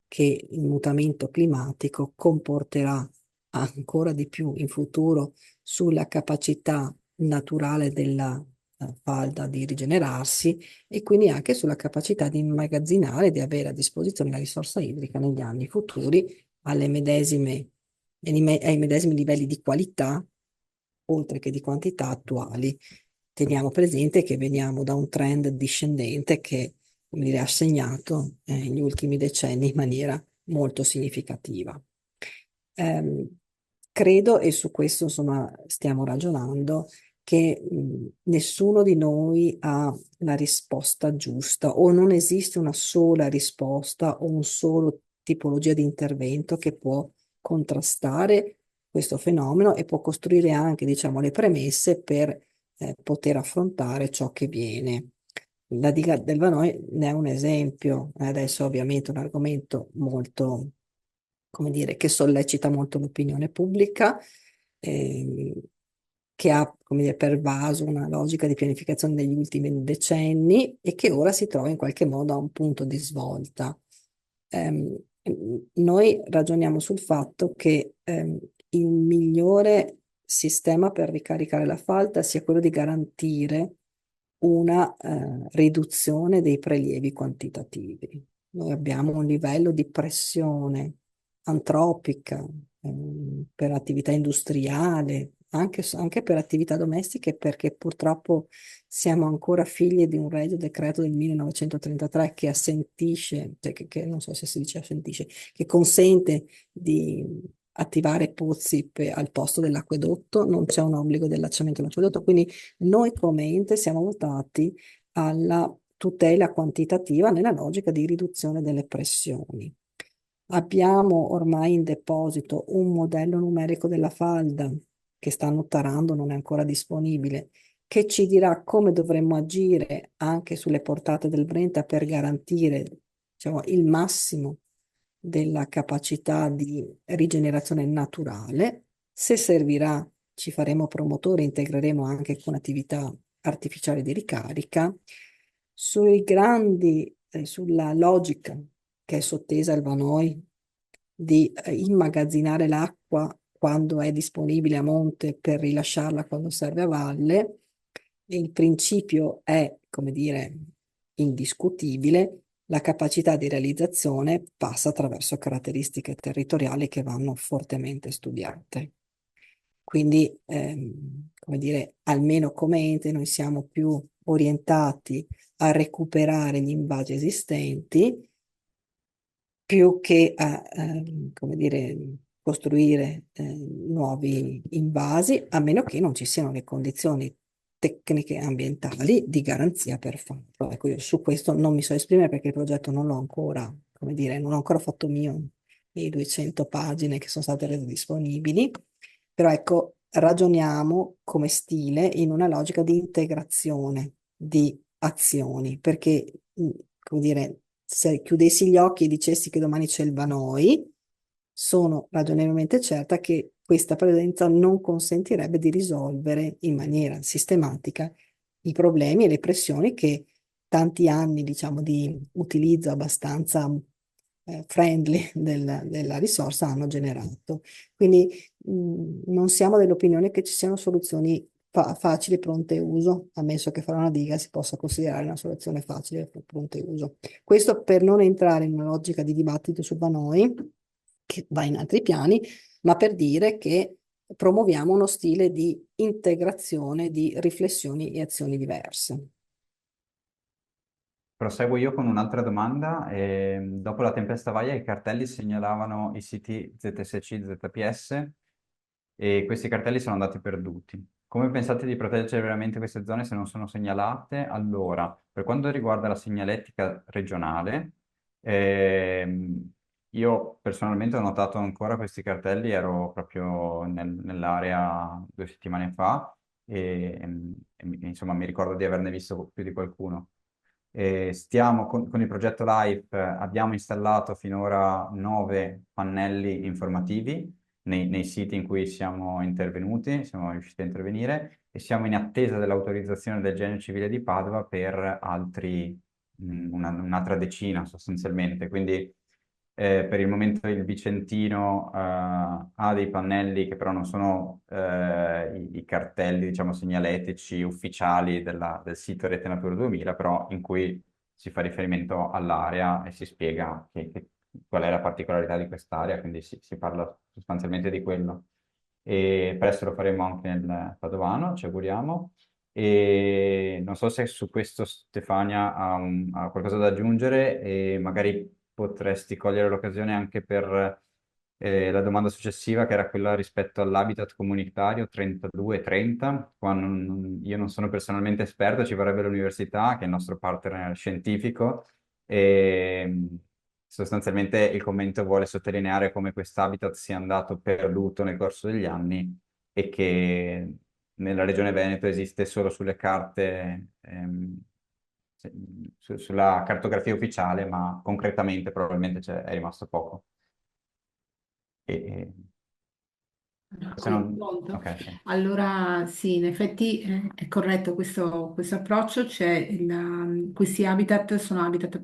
che il mutamento climatico comporterà ancora di più in futuro sulla capacità naturale della falda di rigenerarsi e quindi anche sulla capacità di immagazzinare, di avere a disposizione la risorsa idrica negli anni futuri ai medesimi livelli di qualità, oltre che di quantità attuali. Teniamo presente che veniamo da un trend discendente che, come dire, ha segnato negli ultimi decenni in maniera molto significativa. Ehm, Credo, e su questo insomma stiamo ragionando, che nessuno di noi ha la risposta giusta o non esiste una sola risposta o un solo tipologia di intervento che può contrastare questo fenomeno e può costruire anche, diciamo, le premesse per poter affrontare ciò che viene. La diga del Vanoi ne è un esempio, adesso ovviamente un argomento molto, come dire, che sollecita molto l'opinione pubblica, ehm, che ha, come dire, pervaso una logica di pianificazione degli ultimi decenni e che ora si trova in qualche modo a un punto di svolta. Ehm, Noi ragioniamo sul fatto che il migliore sistema per ricaricare la falda sia quello di garantire una riduzione dei prelievi quantitativi. Noi abbiamo un livello di pressione antropica per attività industriale, anche per attività domestiche, perché purtroppo siamo ancora figli di un regio decreto del 1933 che assentisce, cioè che non so se si dice assentisce, che consente di attivare pozzi al posto dell'acquedotto, non c'è un obbligo di allacciamento all'acquedotto, quindi noi come ente siamo votati alla tutela quantitativa nella logica di riduzione delle pressioni. Abbiamo ormai in deposito un modello numerico della falda che stanno tarando, non è ancora disponibile, che ci dirà come dovremmo agire anche sulle portate del Brenta per garantire, diciamo, il massimo della capacità di rigenerazione naturale. Se servirà, ci faremo promotori, integreremo anche con attività artificiali di ricarica. Sulla logica che è sottesa al Vanoi di immagazzinare l'acqua quando è disponibile a monte per rilasciarla quando serve a valle. Il principio è, come dire, indiscutibile. La capacità di realizzazione passa attraverso caratteristiche territoriali che vanno fortemente studiate. Quindi, come dire, almeno come ente noi siamo più orientati a recuperare gli invasi esistenti più che a, come dire, costruire nuovi invasi, a meno che non ci siano le condizioni tecniche e ambientali di garanzia per farlo. Ecco, io su questo non mi so esprimere perché il progetto non l'ho ancora, come dire, non ho ancora fatto mio i 200 pagine che sono state rese disponibili, però ecco, ragioniamo come stile in una logica di integrazione di azioni, perché, come dire, se chiudessi gli occhi e dicessi che domani c'è il Vanoi, sono ragionevolmente certa che questa presenza non consentirebbe di risolvere in maniera sistematica i problemi e le pressioni che tanti anni, diciamo, di utilizzo abbastanza friendly della risorsa hanno generato. Quindi non siamo dell'opinione che ci siano soluzioni facili, pronte e uso, ammesso che fare una diga si possa considerare una soluzione facile, pronta e uso. Questo per non entrare in una logica di dibattito su Vanoi, che va in altri piani, ma per dire che promuoviamo uno stile di integrazione di riflessioni e azioni diverse. Proseguo io con un'altra domanda. Dopo la tempesta Vaia, i cartelli segnalavano i siti ZSC, ZPS e questi cartelli sono andati perduti. Come pensate di proteggere veramente queste zone se non sono segnalate? Allora, per quanto riguarda la segnaletica regionale, io personalmente ho notato ancora questi cartelli, ero proprio nell'area 2 settimane fa insomma mi ricordo di averne visto più di qualcuno. Stiamo con il progetto LIFE, abbiamo installato finora 9 pannelli informativi nei siti in cui siamo intervenuti, siamo riusciti a intervenire e siamo in attesa dell'autorizzazione del Genio Civile di Padova per altri, un'altra decina sostanzialmente. Quindi per il momento il Vicentino ha dei pannelli che però non sono i cartelli, diciamo, segnaletici ufficiali del sito Rete Natura 2000, però in cui si fa riferimento all'area e si spiega qual è la particolarità di quest'area, quindi si parla sostanzialmente di quello. E presto lo faremo anche nel Padovano, ci auguriamo. E non so se su questo Stefania ha qualcosa da aggiungere e magari potresti cogliere l'occasione anche per la domanda successiva, che era quella rispetto all'habitat comunitario 32-30. Qua io non sono personalmente esperto, ci vorrebbe l'università, che è il nostro partner scientifico, e sostanzialmente il commento vuole sottolineare come quest'habitat sia andato perduto nel corso degli anni e che nella regione Veneto esiste solo sulle carte, se- sulla cartografia ufficiale, ma concretamente probabilmente è rimasto poco. E, se Sì, non... pronto. Ok, sì. Allora, sì, in effetti è corretto questo approccio. Questi habitat sono habitat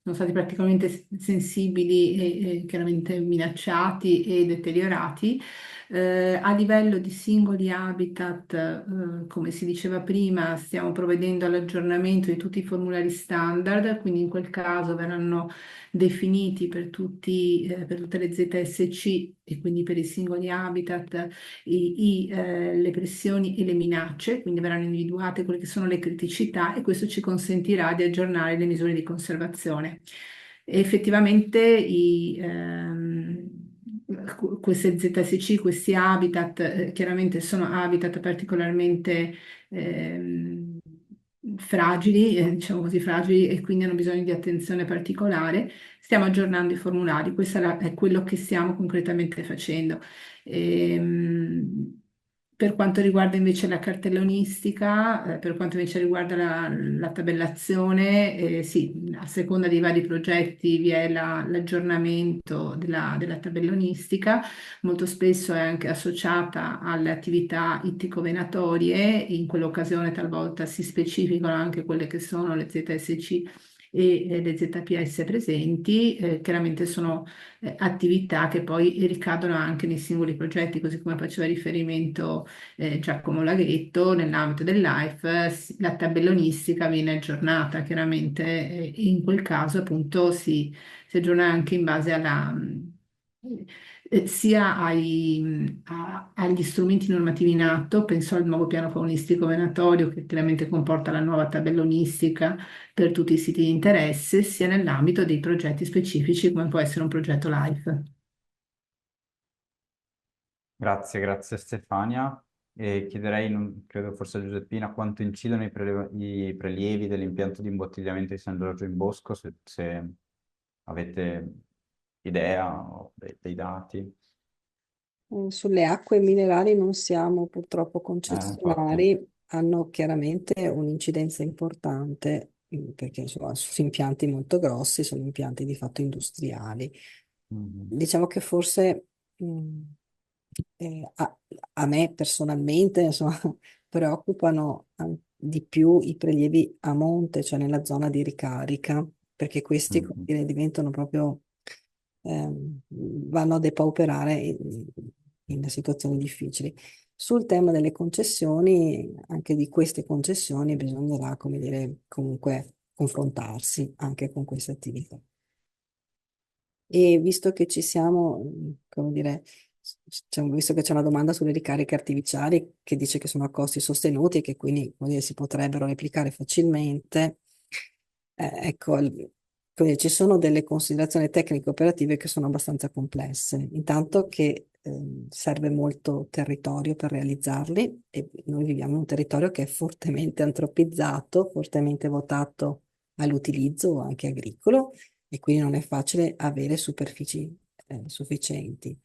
sono stati particolarmente sensibili e chiaramente minacciati e deteriorati. A livello di singoli habitat, come si diceva prima, stiamo provvedendo all'aggiornamento di tutti i formulari standard, quindi in quel caso verranno definiti per tutte le ZSC e quindi per i singoli habitat le pressioni e le minacce, quindi verranno individuate quelle che sono le criticità e questo ci consentirà di aggiornare le misure di conservazione. E effettivamente queste ZSC, questi habitat, chiaramente sono habitat particolarmente ehm, fragili, diciamo così fragili, e quindi hanno bisogno di attenzione particolare. Stiamo aggiornando i formulari, questo è quello che stiamo concretamente facendo. Ehm, per quanto riguarda invece la cartellonistica, per quanto invece riguarda la tabellazione, sì, a seconda dei vari progetti vi è l'aggiornamento della tabellonistica, molto spesso è anche associata alle attività ittico-venatorie, in quell'occasione talvolta si specificano anche quelle che sono le ZSC e le ZPS presenti, chiaramente sono attività che poi ricadono anche nei singoli progetti, così come faceva riferimento Giacomo Laghetto, nell'ambito del LIFE, la tabellonistica viene aggiornata, chiaramente in quel caso appunto si aggiorna anche in base sia agli strumenti normativi in atto, penso al nuovo piano faunistico venatorio che chiaramente comporta la nuova tabellonistica per tutti i siti di interesse, sia nell'ambito dei progetti specifici come può essere un progetto LIFE. Grazie, grazie Stefania. E chiederei, credo forse a Giuseppina, quanto incidono i prelievi dell'impianto di imbottigliamento di San Giorgio in Bosco, se avete idea o dei dati. Sulle acque minerali non siamo purtroppo Infatti. concessionari, hanno chiaramente un'incidenza importante perché insomma, sono impianti molto grossi, sono impianti di fatto industriali. Mhm. Diciamo che forse mh, a me personalmente insomma, preoccupano di più i prelievi a monte, cioè nella zona di ricarica, perché questi come Mhm. dire, diventano proprio vanno a depauperare in situazioni difficili. Sul tema delle concessioni, anche di queste concessioni bisognerà, come dire, comunque confrontarsi anche con queste attività. E visto che ci siamo, come dire, visto che c'è una domanda sulle ricariche artificiali che dice che sono a costi sostenuti e che quindi, come dire, si potrebbero replicare facilmente, ecco, come dire, ci sono delle considerazioni tecniche operative che sono abbastanza complesse. Intanto che serve molto territorio per realizzarli e noi viviamo in un territorio che è fortemente antropizzato, fortemente votato all'utilizzo anche agricolo e quindi non è facile avere superfici sufficienti.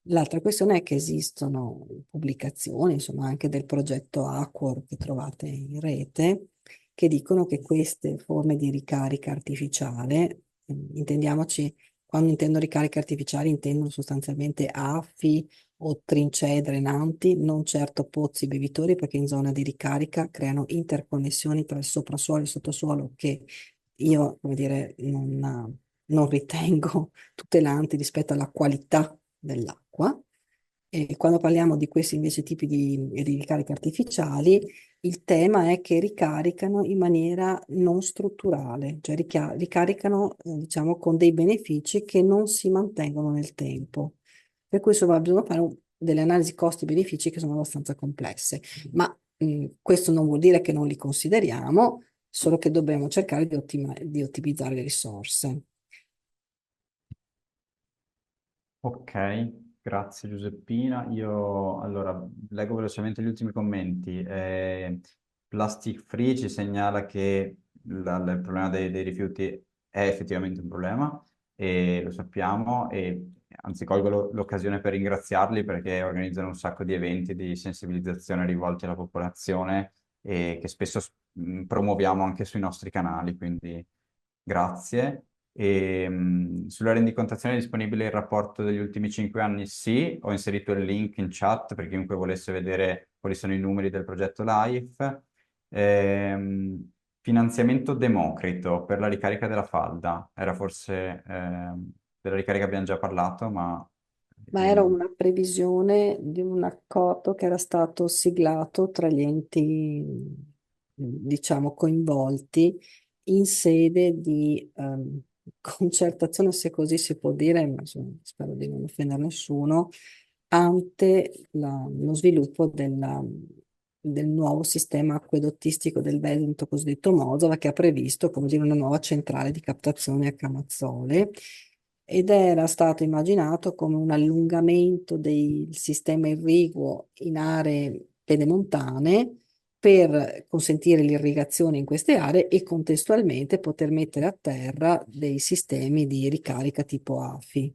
L'altra questione è che esistono pubblicazioni, insomma, anche del progetto Aquor che trovate in rete, che dicono che queste forme di ricarica artificiale, intendiamoci, quando intendo ricarica artificiale intendono sostanzialmente affi o trincee drenanti, non certo pozzi bevitori, perché in zona di ricarica creano interconnessioni tra il soprasuolo e il sottosuolo che io, come dire, non ritengo tutelanti rispetto alla qualità dell'acqua. E quando parliamo di questi invece tipi di ricariche artificiali, il tema è che ricaricano in maniera non strutturale, cioè ricaricano, diciamo, con dei benefici che non si mantengono nel tempo. Per cui insomma, bisogna fare delle analisi costi-benefici che sono abbastanza complesse, ma questo non vuol dire che non li consideriamo, solo che dobbiamo cercare di ottimizzare le risorse. Ok, grazie Giuseppina. Io allora leggo velocemente gli ultimi commenti. Plastic Free ci segnala che il problema dei rifiuti è effettivamente un problema e lo sappiamo e anzi colgo l'occasione per ringraziarli perché organizzano un sacco di eventi di sensibilizzazione rivolti alla popolazione e che spesso promuoviamo anche sui nostri canali, quindi grazie. E, sulla rendicontazione è disponibile il rapporto degli ultimi 5 anni? Sì, ho inserito il link in chat per chiunque volesse vedere quali sono i numeri del progetto LIFE. Finanziamento Democrito per la ricarica della falda. Era forse della ricarica abbiamo già parlato, ma Ma era una previsione di un accordo che era stato siglato tra gli enti, diciamo, coinvolti in sede di concertazione, se così si può dire, ma insomma, spero di non offendere nessuno, ante lo sviluppo del nuovo sistema acquedottistico del Veneto cosiddetto Mosava, che ha previsto, come dire, una nuova centrale di captazione a Camazzole, ed era stato immaginato come un allungamento del sistema irriguo in aree pedemontane per consentire l'irrigazione in queste aree e contestualmente poter mettere a terra dei sistemi di ricarica tipo AFI.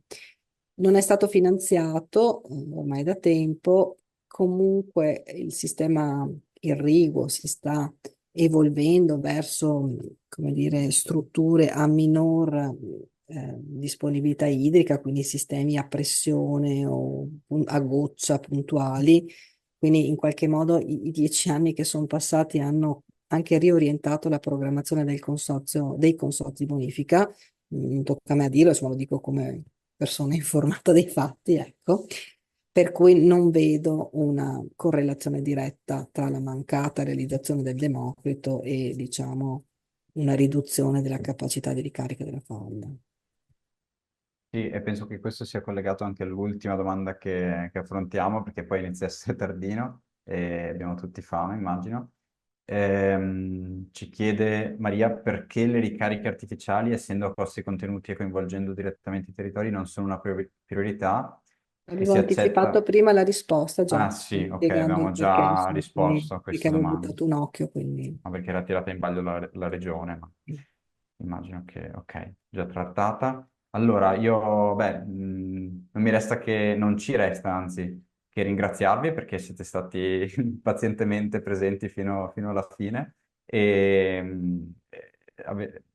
Non è stato finanziato ormai da tempo, comunque il sistema irriguo si sta evolvendo verso, come dire, strutture a minor disponibilità idrica, quindi sistemi a pressione o a goccia puntuali. Quindi in qualche modo i 10 anni che sono passati hanno anche riorientato la programmazione del consorzio, dei consorzi di bonifica. Non tocca a me a dirlo, insomma, lo dico come persona informata dei fatti, ecco. Per cui non vedo una correlazione diretta tra la mancata realizzazione del Democrito e, diciamo, una riduzione della capacità di ricarica della falda. Sì, e penso che questo sia collegato anche all'ultima domanda che affrontiamo, perché poi inizia a essere tardino e abbiamo tutti fame, immagino. Ci chiede Maria perché le ricariche artificiali, essendo a costi contenuti e coinvolgendo direttamente i territori, non sono una priorità e Avevo si anticipato accetta... prima la risposta già, Ah sì, ok, spiegando il abbiamo perché, già insomma, poi risposto a perché questa avevo domanda. buttato un occhio, quindi... Ma perché era tirata in ballo la regione, ma immagino che, ok, già trattata. Allora, io, beh, non mi resta che, non ci resta, anzi, che ringraziarvi perché siete stati pazientemente presenti fino alla fine e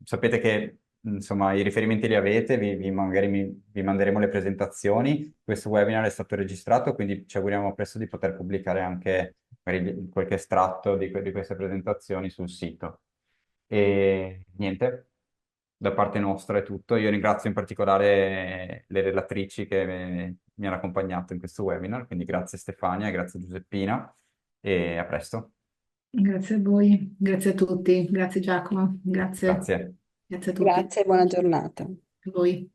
sapete che, insomma, i riferimenti li avete, magari vi manderemo le presentazioni. Questo webinar è stato registrato, quindi ci auguriamo presto di poter pubblicare anche magari qualche estratto di queste presentazioni sul sito. E niente, da parte nostra è tutto. Io ringrazio in particolare le relatrici che mi hanno accompagnato in questo webinar, quindi grazie Stefania, grazie Giuseppina e a presto. Grazie a voi, grazie a tutti, grazie Giacomo, grazie, Grazie. grazie a tutti, Grazie e buona giornata. a voi.